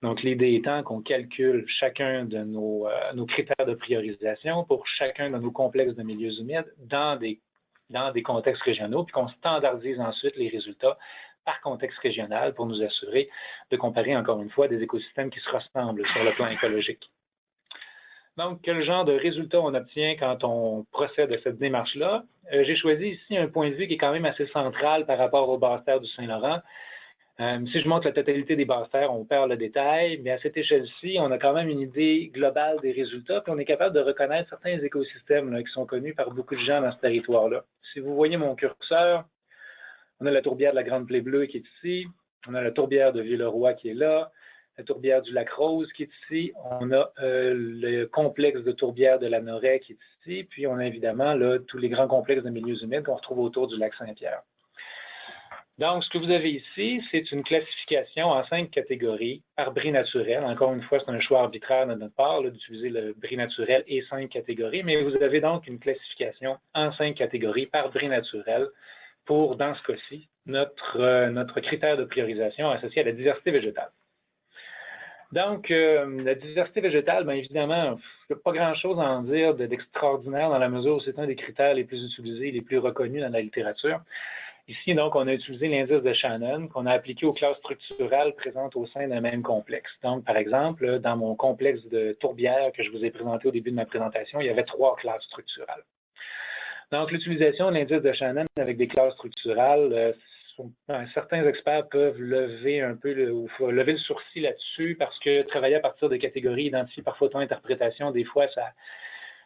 Donc, l'idée étant qu'on calcule chacun de nos critères de priorisation pour chacun de nos complexes de milieux humides dans des contextes régionaux, puis qu'on standardise ensuite les résultats par contexte régional pour nous assurer de comparer, encore une fois, des écosystèmes qui se ressemblent sur le plan écologique. Donc, quel genre de résultats on obtient quand on procède à cette démarche-là? J'ai choisi ici un point de vue qui est quand même assez central par rapport aux basses terres du Saint-Laurent. Si je montre la totalité des basses terres, on perd le détail, mais à cette échelle-ci, on a quand même une idée globale des résultats, puis on est capable de reconnaître certains écosystèmes là, qui sont connus par beaucoup de gens dans ce territoire-là. Si vous voyez mon curseur, on a la tourbière de la Grande Plaie Bleue qui est ici, on a la tourbière de Villeroy qui est là, la tourbière du Lac Rose qui est ici, on a le complexe de tourbière de la Noret qui est ici, puis on a évidemment là, tous les grands complexes de milieux humides qu'on retrouve autour du lac Saint-Pierre. Donc, ce que vous avez ici, c'est une classification en 5 catégories par bris naturel. Encore une fois, c'est un choix arbitraire de notre part d'utiliser le bris naturel et 5 catégories, mais vous avez donc une classification en 5 catégories par bris naturel pour, dans ce cas-ci, notre critère de priorisation associé à la diversité végétale. Donc, la diversité végétale, bien évidemment, il n'y a pas grand-chose à en dire d'extraordinaire dans la mesure où c'est un des critères les plus utilisés, les plus reconnus dans la littérature. Ici, donc, on a utilisé l'indice de Shannon qu'on a appliqué aux classes structurales présentes au sein d'un même complexe. Donc, par exemple, dans mon complexe de tourbière que je vous ai présenté au début de ma présentation, il y avait 3 classes structurales. Donc, l'utilisation de l'indice de Shannon avec des classes structurales, certains experts peuvent lever un peu lever le sourcil là-dessus parce que travailler à partir de catégories identifiées par photo-interprétation, des fois,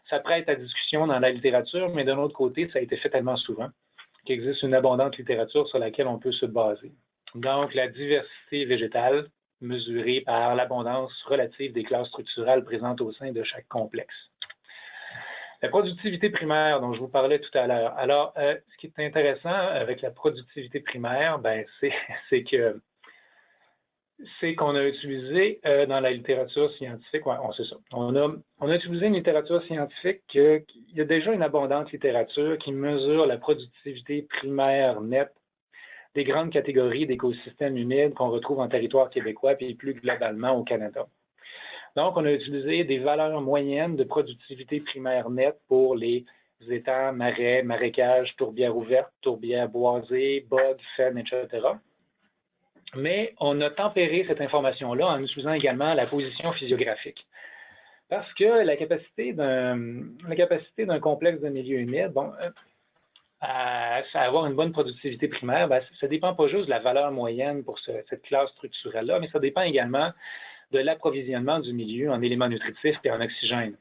ça prête à discussion dans la littérature, mais d'un autre côté, ça a été fait tellement souvent qu'il existe une abondante littérature sur laquelle on peut se baser. Donc, la diversité végétale mesurée par l'abondance relative des classes structurales présentes au sein de chaque complexe. La productivité primaire dont je vous parlais tout à l'heure. Alors, ce qui est intéressant avec la productivité primaire, ben, c'est qu'on a utilisé dans la littérature scientifique, ouais, c'est ça. On a utilisé une littérature scientifique il y a déjà une abondante littérature qui mesure la productivité primaire nette des grandes catégories d'écosystèmes humides qu'on retrouve en territoire québécois et plus globalement au Canada. Donc, on a utilisé des valeurs moyennes de productivité primaire nette pour les étangs, marais, marécages, tourbières ouvertes, tourbières boisées, bogues, faines, etc. Mais on a tempéré cette information-là en utilisant également la position physiographique. Parce que la capacité d'un complexe de milieu humide, à avoir une bonne productivité primaire, ben, ça ne dépend pas juste de la valeur moyenne pour cette classe structurelle-là, mais ça dépend également de l'approvisionnement du milieu en éléments nutritifs et en oxygène.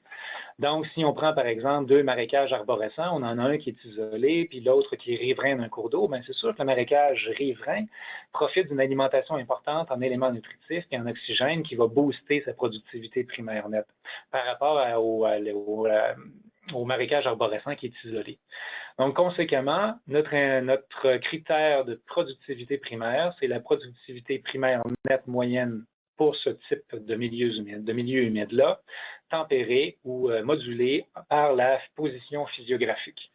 Donc, si on prend par exemple 2 marécages arborescents, on en a un qui est isolé, puis l'autre qui est riverain d'un cours d'eau, bien c'est sûr que le marécage riverain profite d'une alimentation importante en éléments nutritifs et en oxygène qui va booster sa productivité primaire nette par rapport au marécage arborescent qui est isolé. Donc, conséquemment, notre critère de productivité primaire, c'est la productivité primaire nette moyenne pour ce type de milieu humide-là, tempéré ou modulé par la position physiographique.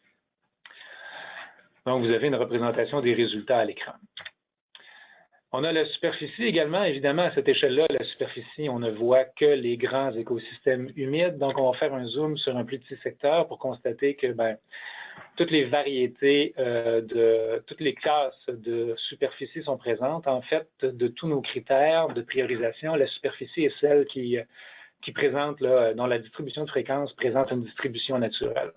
Donc, vous avez une représentation des résultats à l'écran. On a la superficie également, évidemment, à cette échelle-là, la superficie, on ne voit que les grands écosystèmes humides. Donc, on va faire un zoom sur un plus petit secteur pour constater que toutes les variétés toutes les classes de superficie sont présentes. En fait, de tous nos critères de priorisation, la superficie est celle qui présente, dont la distribution de fréquence présente une distribution naturelle.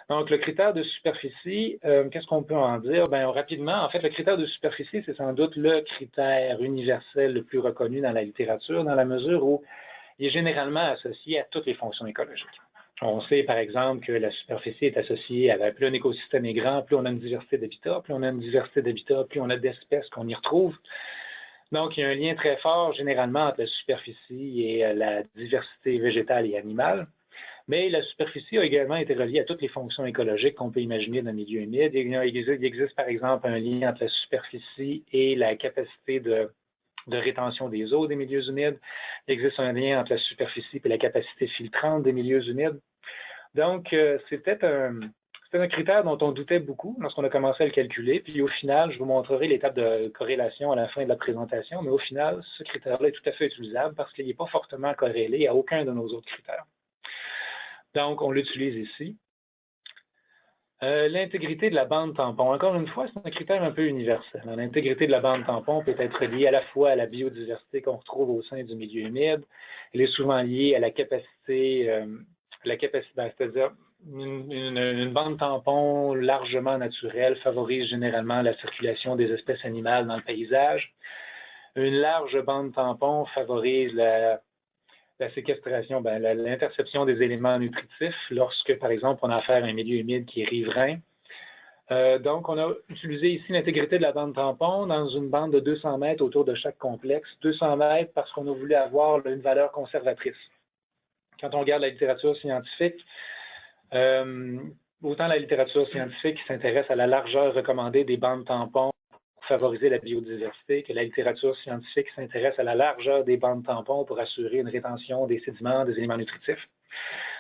Donc, le critère de superficie, qu'est-ce qu'on peut en dire? Bien, rapidement, en fait, le critère de superficie, c'est sans doute le critère universel le plus reconnu dans la littérature, dans la mesure où il est généralement associé à toutes les fonctions écologiques. On sait, par exemple, que la superficie est associée à plus un écosystème est grand, plus on a une diversité d'habitats, plus on a une diversité d'habitats, plus on a d'espèces qu'on y retrouve. Donc, il y a un lien très fort, généralement, entre la superficie et la diversité végétale et animale. Mais la superficie a également été reliée à toutes les fonctions écologiques qu'on peut imaginer dans le milieu humide. Il existe, par exemple, un lien entre la superficie et la capacité de rétention des eaux des milieux humides. Il existe un lien entre la superficie et la capacité filtrante des milieux humides. Donc, c'était C'était un critère dont on doutait beaucoup lorsqu'on a commencé à le calculer, puis au final, je vous montrerai l'étape de corrélation à la fin de la présentation, mais au final, ce critère-là est tout à fait utilisable parce qu'il n'est pas fortement corrélé à aucun de nos autres critères. Donc, on l'utilise ici. L'intégrité de la bande tampon. Encore une fois, c'est un critère un peu universel. L'intégrité de la bande tampon peut être liée à la fois à la biodiversité qu'on retrouve au sein du milieu humide. Elle est souvent liée à la capacité, c'est-à-dire une bande tampon largement naturelle favorise généralement la circulation des espèces animales dans le paysage. Une large bande tampon favorise la séquestration, l'interception des éléments nutritifs lorsque, par exemple, on a affaire à un milieu humide qui est riverain. Donc, on a utilisé ici l'intégrité de la bande tampon dans une bande de 200 mètres autour de chaque complexe. 200 mètres parce qu'on a voulu avoir une valeur conservatrice. Quand on regarde la littérature scientifique, autant la littérature scientifique s'intéresse à la largeur recommandée des bandes tampons pour favoriser la biodiversité, que la littérature scientifique s'intéresse à la largeur des bandes tampons pour assurer une rétention des sédiments, des éléments nutritifs.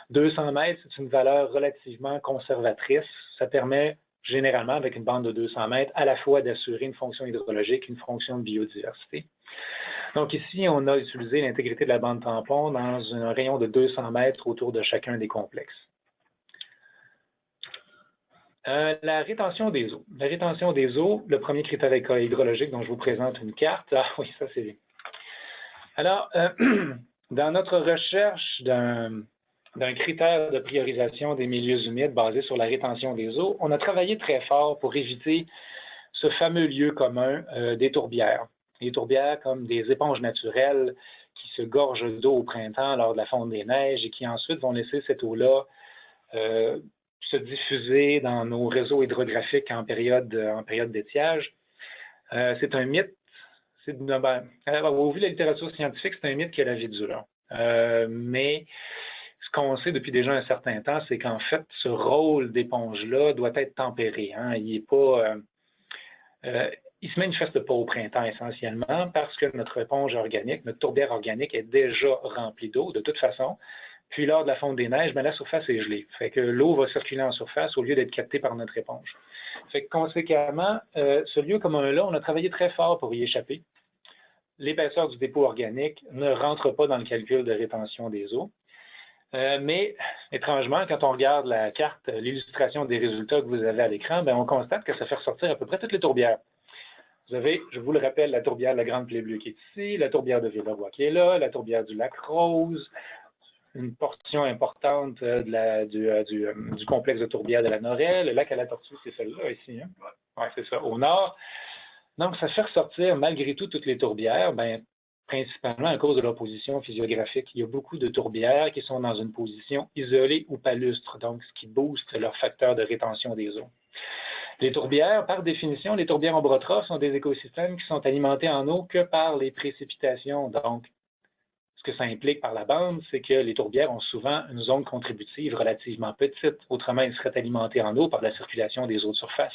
200 mètres, c'est une valeur relativement conservatrice. Ça permet généralement, avec une bande de 200 mètres, à la fois d'assurer une fonction hydrologique, une fonction de biodiversité. Donc ici, on a utilisé l'intégrité de la bande tampon dans un rayon de 200 mètres autour de chacun des complexes. La rétention des eaux. La rétention des eaux, le premier critère hydrologique dont je vous présente une carte. Ah oui, ça c'est bien. Alors, dans notre recherche d'un critère de priorisation des milieux humides basé sur la rétention des eaux, on a travaillé très fort pour éviter ce fameux lieu commun des tourbières. Les tourbières comme des éponges naturelles qui se gorgent d'eau au printemps lors de la fonte des neiges et qui ensuite vont laisser cette eau-là se diffuser dans nos réseaux hydrographiques en période d'étiage. C'est un mythe. Au vu de la littérature scientifique, c'est un mythe qui a la vie dure. Mais ce qu'on sait depuis déjà un certain temps, c'est qu'en fait, ce rôle d'éponge-là doit être tempéré. Hein. Il est pas, il se manifeste pas au printemps essentiellement parce que notre éponge organique, notre tourbière organique est déjà remplie d'eau de toute façon. Puis lors de la fonte des neiges, la surface est gelée. Fait que l'eau va circuler en surface au lieu d'être captée par notre éponge. Fait que conséquemment, ce lieu commun-là, on a travaillé très fort pour y échapper. L'épaisseur du dépôt organique ne rentre pas dans le calcul de rétention des eaux. Mais étrangement, quand on regarde la carte, l'illustration des résultats que vous avez à l'écran, on constate que ça fait ressortir à peu près toutes les tourbières. Vous avez, je vous le rappelle, la tourbière de la Grande Plaie Bleue qui est ici, la tourbière de Villeroy qui est là, la tourbière du lac Rose, une portion importante du complexe de tourbières de la Norelle, le lac à la Tortue, c'est celle-là ici. Hein? Oui, c'est ça, au nord. Donc, ça fait ressortir malgré tout toutes les tourbières, principalement à cause de leur position physiographique. Il y a beaucoup de tourbières qui sont dans une position isolée ou palustre, donc ce qui booste leur facteur de rétention des eaux. Les tourbières, par définition, les tourbières ombrotrophes sont des écosystèmes qui sont alimentés en eau que par les précipitations. Donc, ce que ça implique par la bande, c'est que les tourbières ont souvent une zone contributive relativement petite. Autrement, ils seraient alimentés en eau par la circulation des eaux de surface.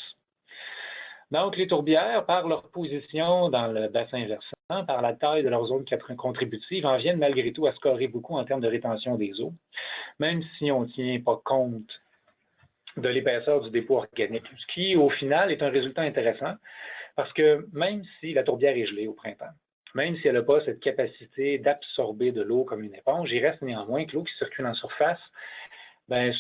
Donc, les tourbières, par leur position dans le bassin versant, par la taille de leur zone contributive, en viennent malgré tout à scorer beaucoup en termes de rétention des eaux, même si on ne tient pas compte de l'épaisseur du dépôt organique, ce qui, au final, est un résultat intéressant, parce que même si la tourbière est gelée au printemps, même si elle n'a pas cette capacité d'absorber de l'eau comme une éponge, il reste néanmoins que l'eau qui circule en surface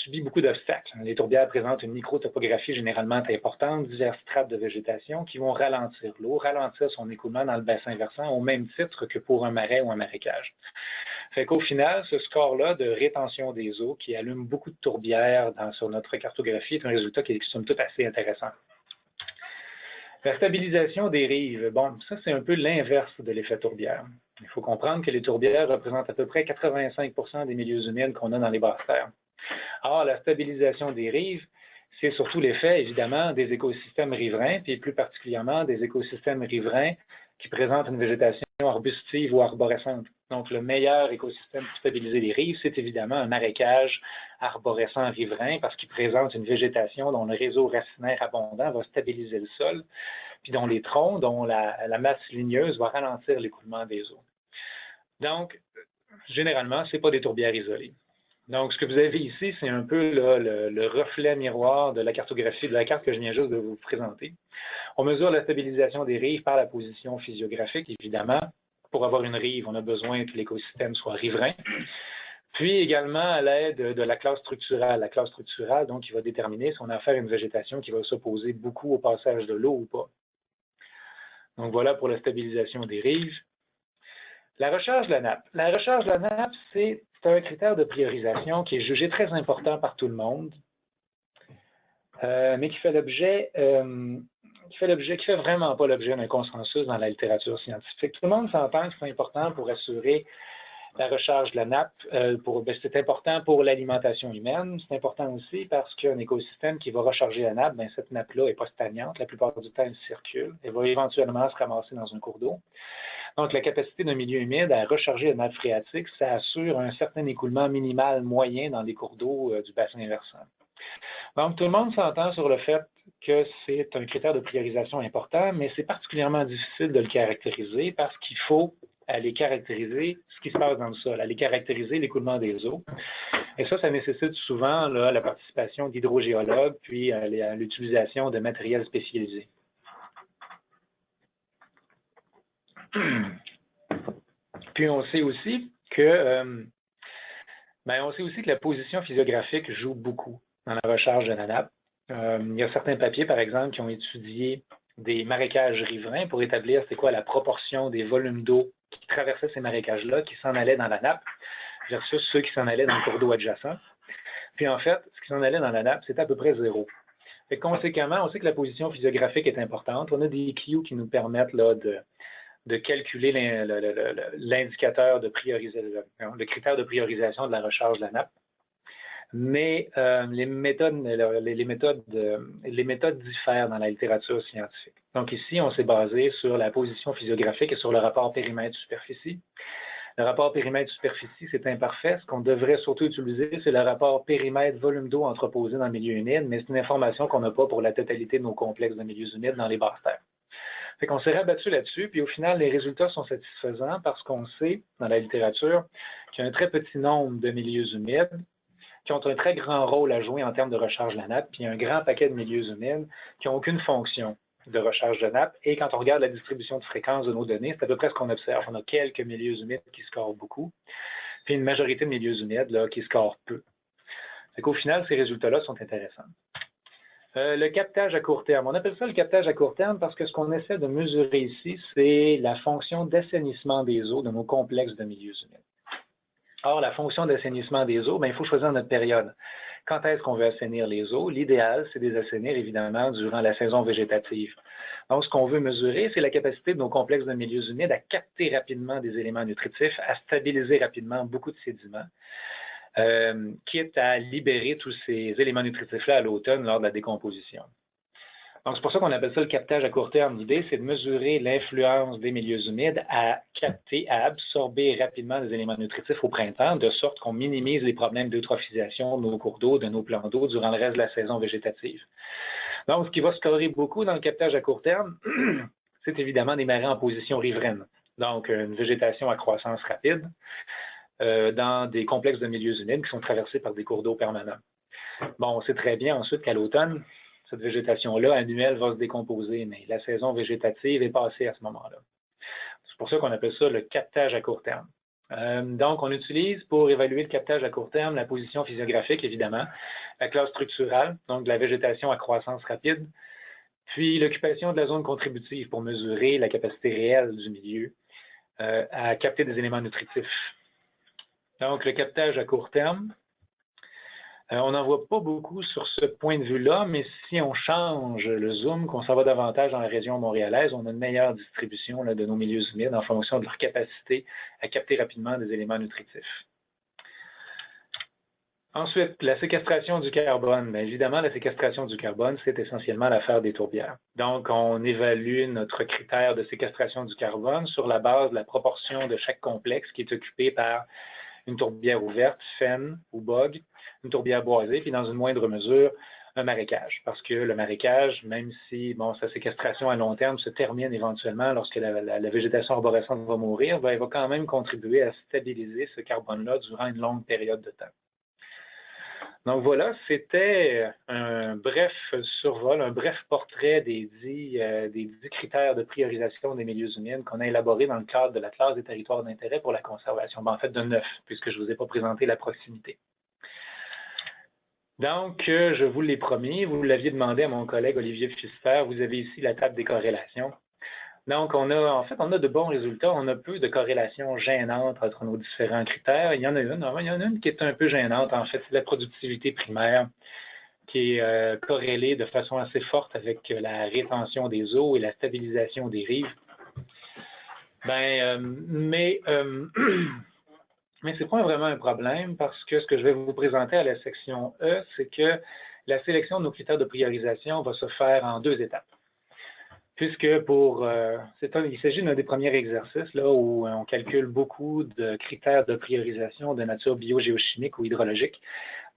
subit beaucoup d'obstacles. Les tourbières présentent une microtopographie généralement importante, diverses strates de végétation qui vont ralentir l'eau, ralentir son écoulement dans le bassin versant au même titre que pour un marais ou un marécage. Fait qu'au final, ce score-là de rétention des eaux qui allume beaucoup de tourbières sur notre cartographie est un résultat qui est somme toute assez intéressant. La stabilisation des rives, bon, ça c'est un peu l'inverse de l'effet tourbière. Il faut comprendre que les tourbières représentent à peu près 85% des milieux humides qu'on a dans les basses terres. Or, la stabilisation des rives, c'est surtout l'effet, évidemment, des écosystèmes riverains, puis plus particulièrement des écosystèmes riverains qui présentent une végétation arbustive ou arborescente. Donc, le meilleur écosystème pour stabiliser les rives, c'est évidemment un marécage arborescent riverain parce qu'il présente une végétation dont le réseau racinaire abondant va stabiliser le sol, puis dont les troncs, dont la masse ligneuse va ralentir l'écoulement des eaux. Donc, généralement, ce n'est pas des tourbières isolées. Donc, ce que vous avez ici, c'est un peu là, le reflet miroir de la cartographie, de la carte que je viens juste de vous présenter. On mesure la stabilisation des rives par la position physiographique, évidemment. Pour avoir une rive, on a besoin que l'écosystème soit riverain. Puis également à l'aide de la classe structurale. La classe structurale, donc, qui va déterminer si on a affaire à une végétation qui va s'opposer beaucoup au passage de l'eau ou pas. Donc, voilà pour la stabilisation des rives. La recharge de la nappe. La recharge de la nappe, c'est un critère de priorisation qui est jugé très important par tout le monde, mais qui fait vraiment pas l'objet d'un consensus dans la littérature scientifique. Tout le monde s'entend que c'est important pour assurer la recharge de la nappe. C'est important pour l'alimentation humaine. C'est important aussi parce qu'un écosystème qui va recharger la nappe, cette nappe-là n'est pas stagnante. La plupart du temps, elle circule. Elle va éventuellement se ramasser dans un cours d'eau. Donc, la capacité d'un milieu humide à recharger la nappe phréatique, ça assure un certain écoulement minimal moyen dans les cours d'eau du bassin versant. Donc, tout le monde s'entend sur le fait que c'est un critère de priorisation important, mais c'est particulièrement difficile de le caractériser parce qu'il faut aller caractériser ce qui se passe dans le sol, aller caractériser l'écoulement des eaux. Et ça nécessite souvent là, la participation d'hydrogéologues, puis l'utilisation de matériel spécialisé. Puis on sait aussi que la position physiographique joue beaucoup dans la recharge de la nappe. Il y a certains papiers, par exemple, qui ont étudié des marécages riverains pour établir c'est quoi la proportion des volumes d'eau qui traversaient ces marécages-là, qui s'en allaient dans la nappe, versus ceux qui s'en allaient dans le cours d'eau adjacent. Puis en fait, ce qui s'en allait dans la nappe, c'était à peu près zéro. Et conséquemment, on sait que la position physiographique est importante. On a des cues qui nous permettent là, de calculer l'indicateur de priorisation, le critère de priorisation de la recharge de la nappe. Mais les méthodes diffèrent dans la littérature scientifique. Donc ici, on s'est basé sur la position physiographique et sur le rapport périmètre-superficie. Le rapport périmètre-superficie, c'est imparfait. Ce qu'on devrait surtout utiliser, c'est le rapport périmètre-volume d'eau entreposé dans le milieu humide, mais c'est une information qu'on n'a pas pour la totalité de nos complexes de milieux humides dans les basses terres. Fait qu'on s'est rabattu là-dessus, puis au final, les résultats sont satisfaisants parce qu'on sait, dans la littérature, qu'il y a un très petit nombre de milieux humides qui ont un très grand rôle à jouer en termes de recharge de la nappe, puis il y a un grand paquet de milieux humides qui n'ont aucune fonction de recharge de nappe. Et quand on regarde la distribution de fréquence de nos données, c'est à peu près ce qu'on observe. On a quelques milieux humides qui scorent beaucoup, puis une majorité de milieux humides là, qui scorent peu. Fait qu'au final, ces résultats-là sont intéressants. Le captage à court terme. On appelle ça le captage à court terme parce que ce qu'on essaie de mesurer ici, c'est la fonction d'assainissement des eaux de nos complexes de milieux humides. Or, la fonction d'assainissement des eaux, il faut choisir notre période. Quand est-ce qu'on veut assainir les eaux? L'idéal, c'est de les assainir, évidemment, durant la saison végétative. Donc, ce qu'on veut mesurer, c'est la capacité de nos complexes de milieux humides à capter rapidement des éléments nutritifs, à stabiliser rapidement beaucoup de sédiments, quitte à libérer tous ces éléments nutritifs-là à l'automne lors de la décomposition. Donc, c'est pour ça qu'on appelle ça le captage à court terme. L'idée, c'est de mesurer l'influence des milieux humides à capter, à absorber rapidement les éléments nutritifs au printemps, de sorte qu'on minimise les problèmes d'eutrophisation de nos cours d'eau, de nos plans d'eau durant le reste de la saison végétative. Donc, ce qui va scorer beaucoup dans le captage à court terme, c'est évidemment des marais en position riveraine. Donc, une végétation à croissance rapide dans des complexes de milieux humides qui sont traversés par des cours d'eau permanents. Bon, on sait très bien ensuite qu'à l'automne, cette végétation-là, annuelle, va se décomposer, mais la saison végétative est passée à ce moment-là. C'est pour ça qu'on appelle ça le captage à court terme. Donc, on utilise pour évaluer le captage à court terme la position physiographique, évidemment, la classe structurale, donc de la végétation à croissance rapide, puis l'occupation de la zone contributive pour mesurer la capacité réelle du milieu à capter des éléments nutritifs. Donc, le captage à court terme, on n'en voit pas beaucoup sur ce point de vue-là, mais si on change le zoom, qu'on s'en va davantage dans la région montréalaise, on a une meilleure distribution là, de nos milieux humides en fonction de leur capacité à capter rapidement des éléments nutritifs. Ensuite, la séquestration du carbone. Bien, évidemment, la séquestration du carbone, c'est essentiellement l'affaire des tourbières. Donc, on évalue notre critère de séquestration du carbone sur la base de la proportion de chaque complexe qui est occupé par une tourbière ouverte, faine ou bog, une tourbière boisée, puis dans une moindre mesure, un marécage. Parce que le marécage, même si sa séquestration à long terme se termine éventuellement lorsque la végétation arborescente va mourir, elle va quand même contribuer à stabiliser ce carbone-là durant une longue période de temps. Donc voilà, c'était un bref survol, un bref portrait des 10 critères de priorisation des milieux humides qu'on a élaborés dans le cadre de la classe des territoires d'intérêt pour la conservation. En fait, de 9, puisque je ne vous ai pas présenté la proximité. Donc, je vous l'ai promis, vous l'aviez demandé à mon collègue Olivier Pfister, vous avez ici la table des corrélations. Donc, on a de bons résultats. On a peu de corrélations gênantes entre nos différents critères. Il y en a une qui est un peu gênante, en fait, c'est la productivité primaire, qui est corrélée de façon assez forte avec la rétention des eaux et la stabilisation des rives. Mais ce n'est pas vraiment un problème parce que ce que je vais vous présenter à la section E, c'est que la sélection de nos critères de priorisation va se faire en 2 étapes. Puisque il s'agit d'un des premiers exercices là, où on calcule beaucoup de critères de priorisation de nature biogéochimique ou hydrologique.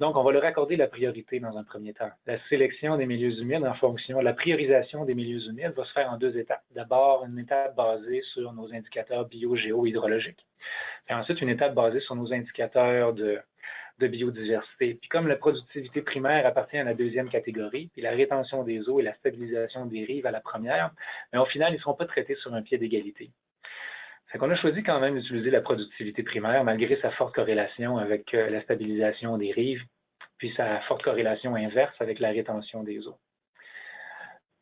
Donc, on va leur accorder la priorité dans un premier temps. La sélection des milieux humides la priorisation des milieux humides va se faire en 2 étapes. D'abord, une étape basée sur nos indicateurs biogéo-hydrologiques. Et ensuite, une étape basée sur nos indicateurs de biodiversité. Puis comme la productivité primaire appartient à la 2e catégorie, puis la rétention des eaux et la stabilisation des rives à la première, mais au final, ils ne seront pas traités sur un pied d'égalité. C'est qu'on a choisi quand même d'utiliser la productivité primaire malgré sa forte corrélation avec la stabilisation des rives, puis sa forte corrélation inverse avec la rétention des eaux.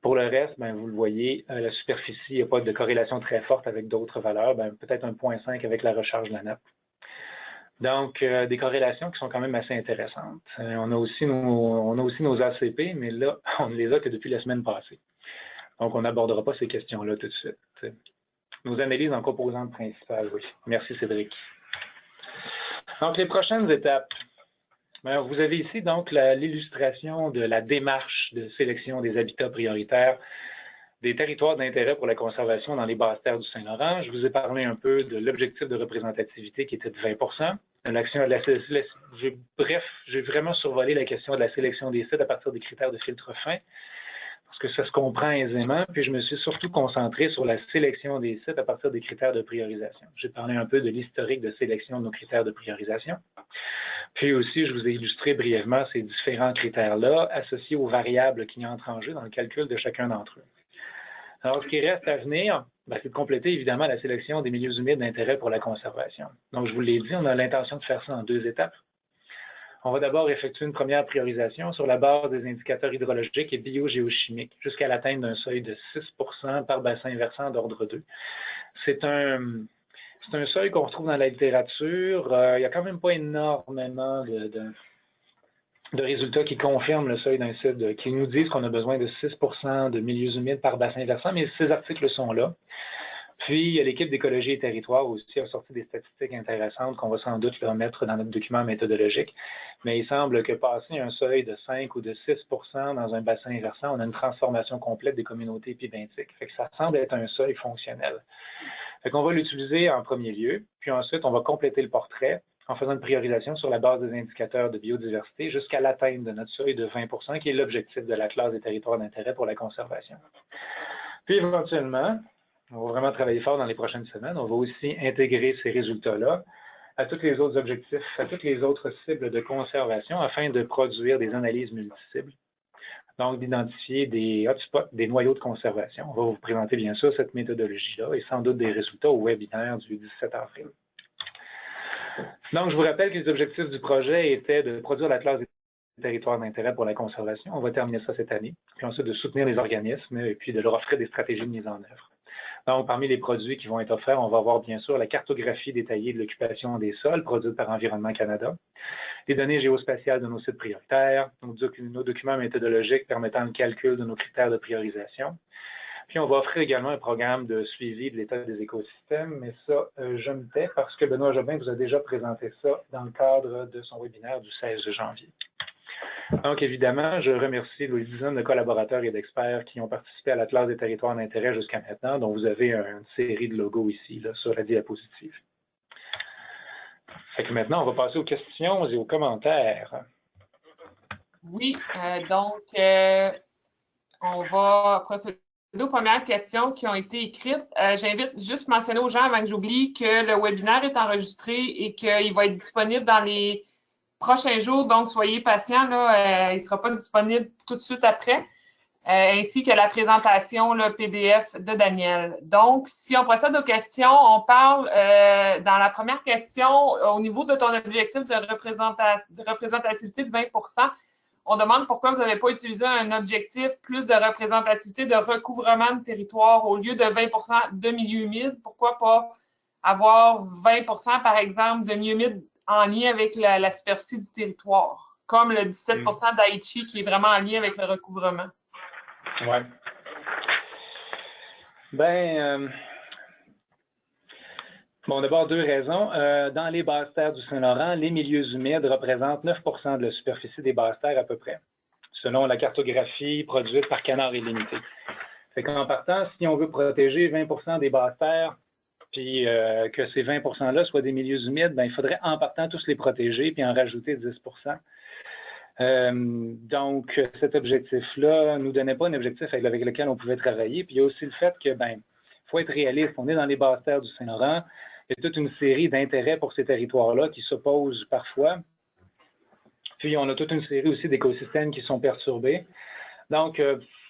Pour le reste, vous le voyez, la superficie, il n'y a pas de corrélation très forte avec d'autres valeurs, peut-être 1,5 avec la recharge de la nappe. Donc, des corrélations qui sont quand même assez intéressantes. On a aussi nos ACP, mais là, on ne les a que depuis la semaine passée. Donc, on n'abordera pas ces questions-là tout de suite. Nos analyses en composantes principales, oui. Merci, Cédric. Donc, les prochaines étapes. Vous avez ici, donc, l'illustration de la démarche de sélection des habitats prioritaires des territoires d'intérêt pour la conservation dans les basses terres du Saint-Laurent. Je vous ai parlé un peu de l'objectif de représentativité qui était de 20 Bref, j'ai vraiment survolé la question de la sélection des sites à partir des critères de filtre fin, parce que ça se comprend aisément, puis je me suis surtout concentré sur la sélection des sites à partir des critères de priorisation. J'ai parlé un peu de l'historique de sélection de nos critères de priorisation. Puis aussi, je vous ai illustré brièvement ces différents critères-là associés aux variables qui entrent en jeu dans le calcul de chacun d'entre eux. Alors, ce qui reste à venir, c'est de compléter évidemment la sélection des milieux humides d'intérêt pour la conservation. Donc, je vous l'ai dit, on a l'intention de faire ça en 2 étapes. On va d'abord effectuer une première priorisation sur la base des indicateurs hydrologiques et biogéochimiques jusqu'à l'atteinte d'un seuil de 6 par bassin versant d'ordre 2. C'est un seuil qu'on retrouve dans la littérature. Il n'y a quand même pas énormément de résultats qui confirment le seuil d'un site, qui nous disent qu'on a besoin de 6 de milieux humides par bassin versant, mais ces articles sont là. Puis, l'équipe d'écologie et territoire aussi a sorti des statistiques intéressantes qu'on va sans doute leur mettre dans notre document méthodologique. Mais il semble que passer un seuil de 5 ou de 6 dans un bassin versant, on a une transformation complète des communautés épibenthiques. Fait que ça semble être un seuil fonctionnel. Fait qu'on va l'utiliser en premier lieu, puis ensuite, on va compléter le portrait en faisant une priorisation sur la base des indicateurs de biodiversité jusqu'à l'atteinte de notre seuil de 20 qui est l'objectif de la classe des territoires d'intérêt pour la conservation. Puis éventuellement, on va vraiment travailler fort dans les prochaines semaines, on va aussi intégrer ces résultats-là à tous les autres objectifs, à toutes les autres cibles de conservation afin de produire des analyses multicibles. Donc, d'identifier des hotspots, des noyaux de conservation. On va vous présenter bien sûr cette méthodologie-là et sans doute des résultats au webinaire du 17 avril. Donc, je vous rappelle que les objectifs du projet étaient de produire la classe des territoires d'intérêt pour la conservation. On va terminer ça cette année. Puis ensuite, de soutenir les organismes et puis de leur offrir des stratégies de mise en œuvre. Donc, parmi les produits qui vont être offerts, on va avoir bien sûr la cartographie détaillée de l'occupation des sols produite par Environnement Canada, les données géospatiales de nos sites prioritaires, nos documents méthodologiques permettant le calcul de nos critères de priorisation. Puis, on va offrir également un programme de suivi de l'état des écosystèmes, mais ça, je me tais parce que Benoît Jobin vous a déjà présenté ça dans le cadre de son webinaire du 16 janvier. Donc, évidemment, je remercie les dizaines de collaborateurs et d'experts qui ont participé à la classe des territoires d'intérêt jusqu'à maintenant, dont vous avez une série de logos ici, là, sur la diapositive. Fait que maintenant, on va passer aux questions et aux commentaires. Oui, donc, on va procéder aux premières questions qui ont été écrites. J'invite juste à mentionner aux gens, avant que j'oublie, que le webinaire est enregistré et qu'il va être disponible dans les prochains jours, donc soyez patients, là, il ne sera pas disponible tout de suite après, ainsi que la présentation le PDF de Daniel. Donc, si on procède aux questions, on parle dans la première question, au niveau de ton objectif de représentativité de 20 on demande pourquoi vous n'avez pas utilisé un objectif plus de représentativité de recouvrement de territoire au lieu de 20 de milieu humide. Pourquoi pas avoir 20 par exemple, de milieu humide en lien avec la superficie du territoire, comme le 17 d'Aichi qui est vraiment en lien avec le recouvrement? Oui. Bon, d'abord, deux raisons. Dans les basses terres du Saint-Laurent, les milieux humides représentent 9 de la superficie des basses terres à peu près, selon la cartographie produite par Canard et Limité. Fait qu'en partant, si on veut protéger 20 des basses terres, puis que ces 20 %-là soient des milieux humides, ben, il faudrait en partant tous les protéger, puis en rajouter 10 donc, cet objectif-là ne nous donnait pas un objectif avec lequel on pouvait travailler. Puis il y a aussi le fait que, ben, faut être réaliste. On est dans les basses terres du Saint-Laurent. Il y a toute une série d'intérêts pour ces territoires-là qui s'opposent parfois. Puis on a toute une série aussi d'écosystèmes qui sont perturbés. Donc,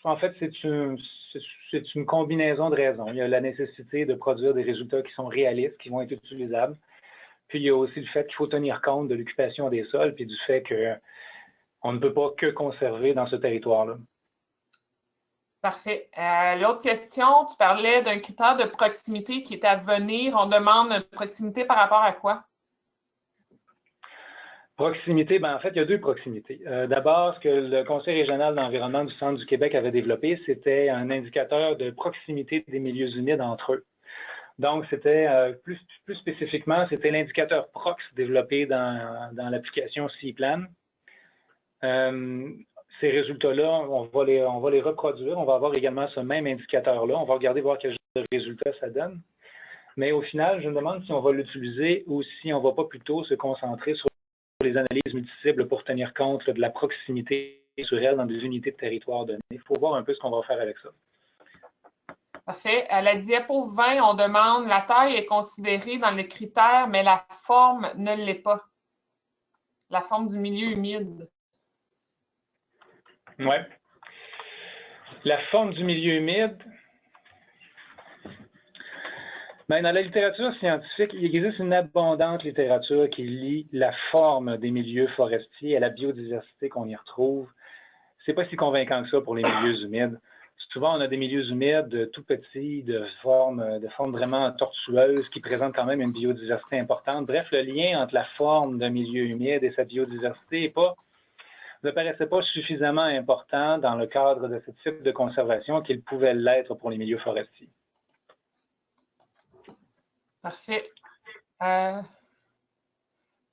en fait, c'est une combinaison de raisons. Il y a la nécessité de produire des résultats qui sont réalistes, qui vont être utilisables. Puis il y a aussi le fait qu'il faut tenir compte de l'occupation des sols, puis du fait qu'on ne peut pas que conserver dans ce territoire-là. Parfait. L'autre question, tu parlais d'un critère de proximité qui est à venir. On demande de proximité par rapport à quoi? Proximité, ben en fait, il y a deux proximités. D'abord, ce que le Conseil régional d'environnement du Centre du Québec avait développé, c'était un indicateur de proximité des milieux humides entre eux. Donc, c'était plus spécifiquement, c'était l'indicateur PROX développé dans l'application CPlan. Ces résultats-là, on va les reproduire. On va avoir également ce même indicateur-là. On va regarder voir quel genre de résultats ça donne. Mais au final, je me demande si on va l'utiliser ou si on ne va pas plutôt se concentrer sur les analyses multicibles pour tenir compte de la proximité naturelle dans des unités de territoire données. Il faut voir un peu ce qu'on va faire avec ça. Parfait. À la diapo 20, on demande la taille est considérée dans les critères, mais la forme ne l'est pas. La forme du milieu humide. Oui. La forme du milieu humide. Bien, dans la littérature scientifique, il existe une abondante littérature qui lie la forme des milieux forestiers à la biodiversité qu'on y retrouve. C'est pas si convaincant que ça pour les milieux humides. Souvent, on a des milieux humides tout petits, de forme vraiment tortueuse, qui présentent quand même une biodiversité importante. Bref, le lien entre la forme d'un milieu humide et sa biodiversité ne paraissait pas suffisamment important dans le cadre de ce type de conservation qu'il pouvait l'être pour les milieux forestiers. Parfait.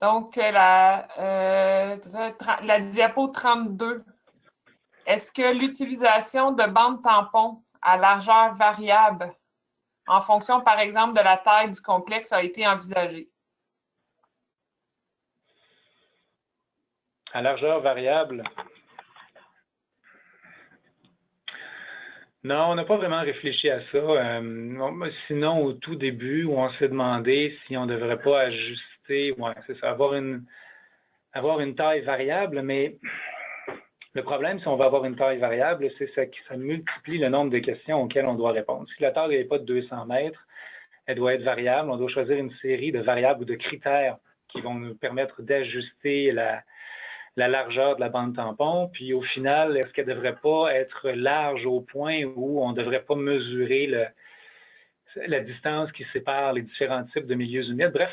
Donc, la diapo 32. Est-ce que l'utilisation de bandes tampons à largeur variable en fonction, par exemple, de la taille du complexe a été envisagée? À largeur variable? Non, on n'a pas vraiment réfléchi à ça. Sinon, au tout début, où on s'est demandé si on ne devrait pas ajuster, ouais, c'est ça, avoir une taille variable, mais le problème, si on va avoir une taille variable, c'est que ça multiplie le nombre de questions auxquelles on doit répondre. Si la taille n'est pas de 200 mètres, elle doit être variable. On doit choisir une série de variables ou de critères qui vont nous permettre d'ajuster la largeur de la bande tampon. Puis au final, est-ce qu'elle ne devrait pas être large au point où on ne devrait pas mesurer la distance qui sépare les différents types de milieux humides? Bref,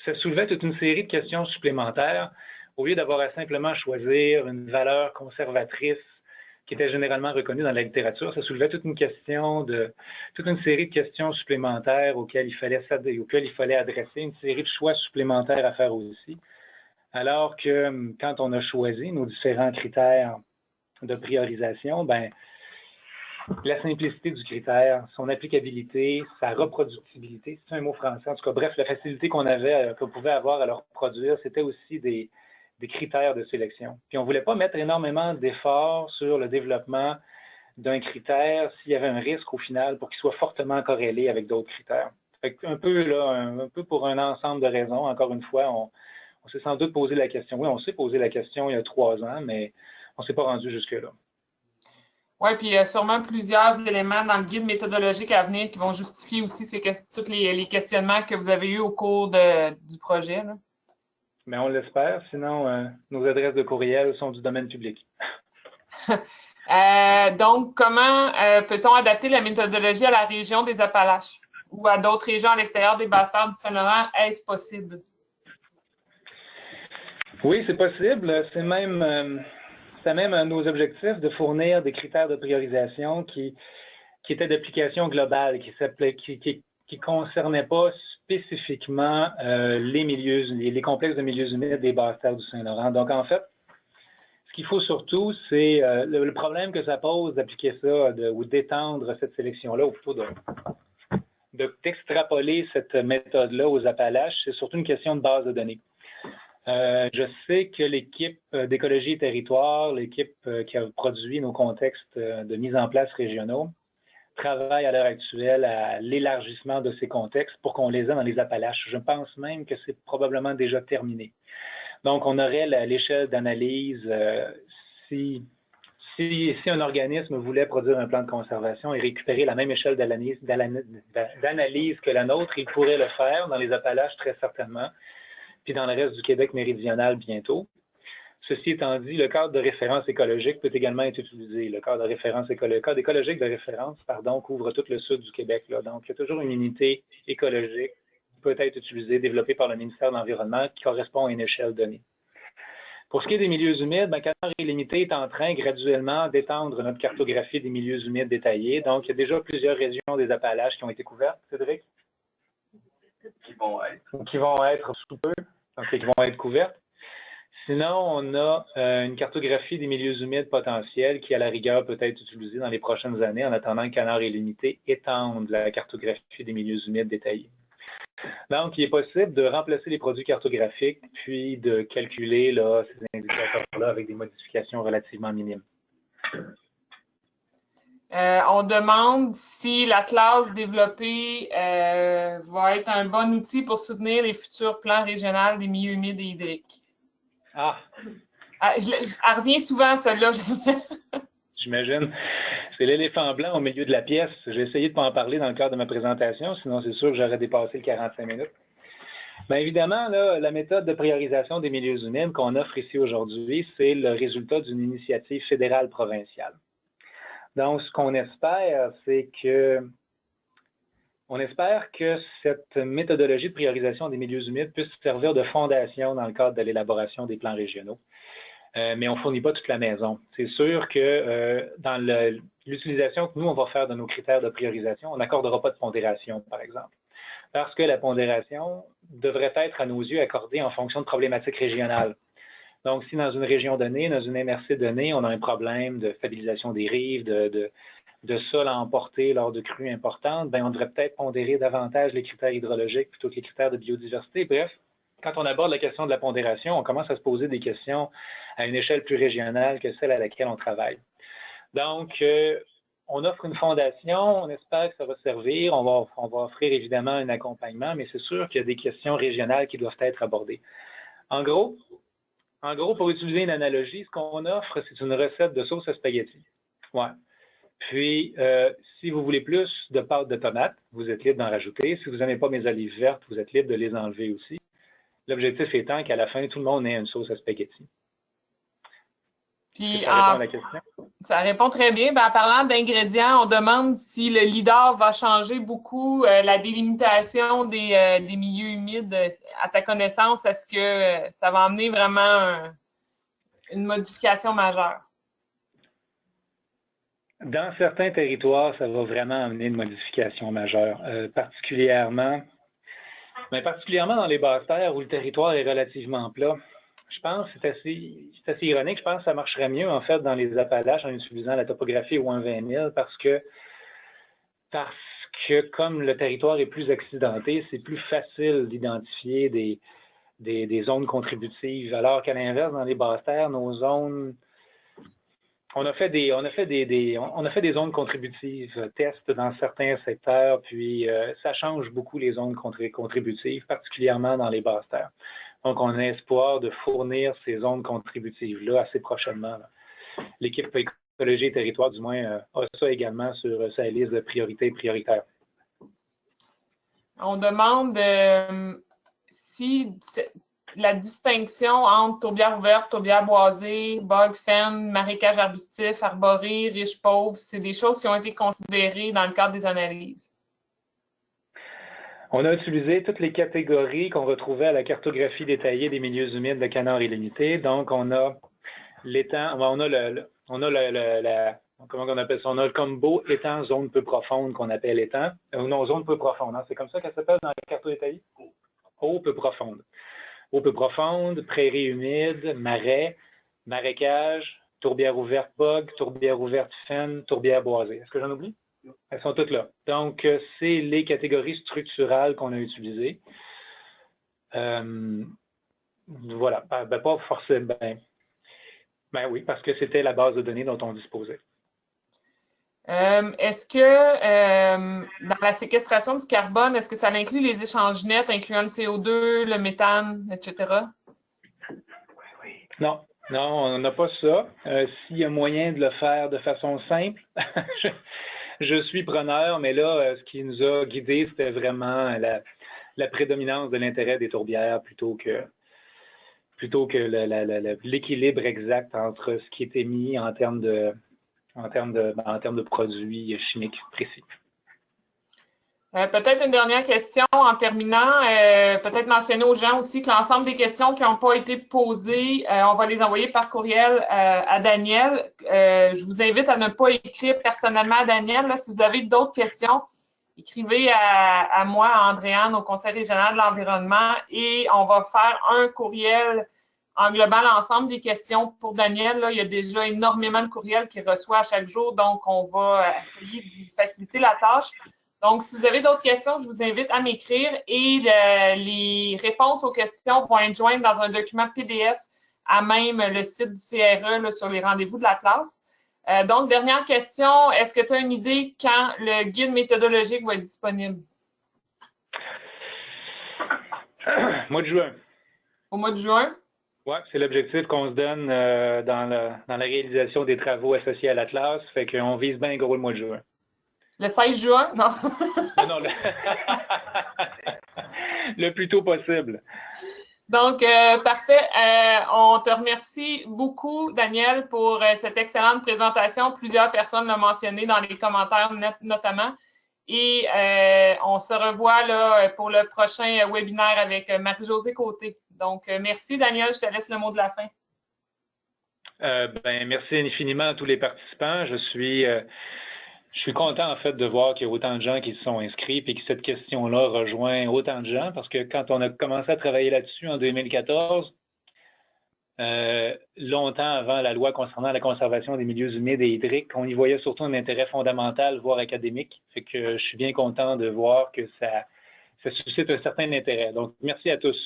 ça soulevait toute une série de questions supplémentaires. Au lieu d'avoir à simplement choisir une valeur conservatrice qui était généralement reconnue dans la littérature, ça soulevait toute une série de questions supplémentaires auxquelles il fallait adresser, une série de choix supplémentaires à faire aussi. Alors que quand on a choisi nos différents critères de priorisation, ben, la simplicité du critère, son applicabilité, sa reproductibilité, c'est un mot français, en tout cas, bref, la facilité qu'on pouvait avoir à le reproduire, c'était aussi des critères de sélection. Puis on ne voulait pas mettre énormément d'efforts sur le développement d'un critère s'il y avait un risque au final pour qu'il soit fortement corrélé avec d'autres critères. Fait un peu pour un ensemble de raisons, encore une fois, On s'est sans doute posé la question. Oui, on s'est posé la question il y a 3 ans, mais on ne s'est pas rendu jusque-là. Oui, puis il y a sûrement plusieurs éléments dans le guide méthodologique à venir qui vont justifier aussi tous les questionnements que vous avez eus au cours du projet. Là. Mais on l'espère, sinon nos adresses de courriel sont du domaine public. Donc, comment peut-on adapter la méthodologie à la région des Appalaches ou à d'autres régions à l'extérieur des basses-terres du Saint-Laurent? Est-ce possible? Oui, c'est possible. C'est même un de nos objectifs de fournir des critères de priorisation qui étaient d'application globale, qui concernaient pas spécifiquement les complexes de milieux humides des basses-terres du Saint-Laurent. Donc, en fait, ce qu'il faut surtout, c'est le problème que ça pose d'appliquer ça ou d'étendre cette sélection-là, ou plutôt d'extrapoler cette méthode-là aux Appalaches, c'est surtout une question de base de données. Je sais que l'équipe d'écologie et territoire, l'équipe qui a produit nos contextes de mise en place régionaux, travaille à l'heure actuelle à l'élargissement de ces contextes pour qu'on les ait dans les Appalaches. Je pense même que c'est probablement déjà terminé. Donc, on aurait l'échelle d'analyse si un organisme voulait produire un plan de conservation et récupérer la même échelle d'analyse que la nôtre, il pourrait le faire dans les Appalaches très certainement, puis dans le reste du Québec méridional bientôt. Ceci étant dit, le cadre de référence écologique peut également être utilisé. Le cadre écologique de référence, couvre tout le sud du Québec. Là. Donc, il y a toujours une unité écologique qui peut être utilisée, développée par le ministère de l'Environnement, qui correspond à une échelle donnée. Pour ce qui est des milieux humides, Canard illimité est en train graduellement d'étendre notre cartographie des milieux humides détaillés. Donc, il y a déjà plusieurs régions des Appalaches qui ont été couvertes, Cédric? Qui vont être sous peu, donc qui vont être couvertes. Sinon, on a une cartographie des milieux humides potentiels qui, à la rigueur, peut être utilisée dans les prochaines années en attendant que Canard illimité étende la cartographie des milieux humides détaillés. Donc, il est possible de remplacer les produits cartographiques puis de calculer ces indicateurs-là avec des modifications relativement minimes. On demande si l'Atlas développé va être un bon outil pour soutenir les futurs plans régionaux des milieux humides et hydriques. Elle revient souvent, celle-là. J'imagine. C'est l'éléphant blanc au milieu de la pièce. J'ai essayé de ne pas en parler dans le cadre de ma présentation, sinon c'est sûr que j'aurais dépassé le 45 minutes. Bien évidemment, là, la méthode de priorisation des milieux humides qu'on offre ici aujourd'hui, c'est le résultat d'une initiative fédérale provinciale. Donc, ce qu'on espère, c'est que cette méthodologie de priorisation des milieux humides puisse servir de fondation dans le cadre de l'élaboration des plans régionaux. Mais on ne fournit pas toute la maison. C'est sûr que dans l'utilisation que nous, on va faire de nos critères de priorisation, on n'accordera pas de pondération, par exemple. Parce que la pondération devrait être, à nos yeux, accordée en fonction de problématiques régionales. Donc, si dans une région donnée, dans une MRC donnée, on a un problème de stabilisation des rives, de sol à emporter lors de crues importantes, bien, on devrait peut-être pondérer davantage les critères hydrologiques plutôt que les critères de biodiversité. Bref, quand on aborde la question de la pondération, on commence à se poser des questions à une échelle plus régionale que celle à laquelle on travaille. Donc, on offre une fondation, on espère que ça va servir, on va offrir évidemment un accompagnement, mais c'est sûr qu'il y a des questions régionales qui doivent être abordées. En gros, pour utiliser une analogie, ce qu'on offre, c'est une recette de sauce à spaghetti. Ouais. Puis, si vous voulez plus de pâte de tomate, vous êtes libre d'en rajouter. Si vous n'aimez pas mes olives vertes, vous êtes libre de les enlever aussi. L'objectif étant qu'à la fin, tout le monde ait une sauce à spaghetti. Puis, ça répond à la question? Ça répond très bien. En parlant d'ingrédients, on demande si le LIDAR va changer beaucoup la délimitation des milieux humides. À ta connaissance, est-ce que ça va amener vraiment une modification majeure? Dans certains territoires, ça va vraiment amener une modification majeure, particulièrement dans les basses-terres où le territoire est relativement plat. Je pense que c'est assez ironique. Je pense que ça marcherait mieux, en fait, dans les Appalaches en utilisant la topographie au 1/20 000 parce que comme le territoire est plus accidenté, c'est plus facile d'identifier des zones contributives. Alors qu'à l'inverse, dans les basses-terres, nos zones... On a fait des zones contributives, tests dans certains secteurs, puis ça change beaucoup les zones contributives, particulièrement dans les basses-terres. Donc, on a espoir de fournir ces zones contributives-là assez prochainement. L'équipe Écologie et Territoire, du moins, a ça également sur sa liste de priorités prioritaires. On demande si la distinction entre tourbière ouverte, tourbière boisée, bog, fen, marécage arbustif, arboré, riche pauvre, c'est des choses qui ont été considérées dans le cadre des analyses. On a utilisé toutes les catégories qu'on retrouvait à la cartographie détaillée des milieux humides de Canard illimité. Donc, on a l'étang, on a comment on appelle ça? On a le combo étang, zone peu profonde qu'on appelle étang. Non, zone peu profonde, hein? C'est comme ça qu'elle s'appelle dans la carte détaillée? Eau peu profonde. Eau peu profonde, prairie humide, marais, marécage, tourbière ouverte bog, tourbière ouverte fen, tourbière boisée. Est-ce que j'en oublie? Elles sont toutes là. Donc, c'est les catégories structurales qu'on a utilisées. Voilà. Ben, pas forcément. Ben oui, parce que c'était la base de données dont on disposait. Est-ce que dans la séquestration du carbone, est-ce que ça inclut les échanges nets, incluant le CO2, le méthane, etc.? Non, on n'a pas ça. S'il y a moyen de le faire de façon simple, je suis preneur, mais là, ce qui nous a guidés, c'était vraiment la prédominance de l'intérêt des tourbières plutôt que l'équilibre exact entre ce qui est émis en termes de produits chimiques précis. Peut-être une dernière question en terminant. Peut-être mentionner aux gens aussi que l'ensemble des questions qui n'ont pas été posées, on va les envoyer par courriel à Daniel. Je vous invite à ne pas écrire personnellement à Daniel. Là, si vous avez d'autres questions, écrivez à moi, à Andréane, au Conseil régional de l'environnement, et on va faire un courriel englobant l'ensemble des questions pour Daniel. Là, il y a déjà énormément de courriels qu'il reçoit à chaque jour, donc on va essayer de lui faciliter la tâche. Donc, si vous avez d'autres questions, je vous invite à m'écrire et les réponses aux questions vont être jointes dans un document PDF à même le site du CRE là, sur les rendez-vous de la classe. Donc, dernière question, est-ce que tu as une idée quand le guide méthodologique va être disponible? Mois de juin. Au mois de juin? Oui, c'est l'objectif qu'on se donne dans la réalisation des travaux associés à l'Atlas. Fait qu'on vise bien gros le mois de juin. Le 16 juin? Non. Non, le plus tôt possible. Donc, parfait. On te remercie beaucoup, Daniel, pour cette excellente présentation. Plusieurs personnes l'ont mentionné dans les commentaires notamment. Et on se revoit là, pour le prochain webinaire avec Marie-Josée Côté. Donc, merci, Daniel. Je te laisse le mot de la fin. Merci infiniment à tous les participants. Je suis content, en fait, de voir qu'il y a autant de gens qui se sont inscrits et que cette question-là rejoint autant de gens parce que quand on a commencé à travailler là-dessus en 2014, longtemps avant la loi concernant la conservation des milieux humides et hydriques, on y voyait surtout un intérêt fondamental, voire académique. Fait que je suis bien content de voir que ça suscite un certain intérêt. Donc, merci à tous.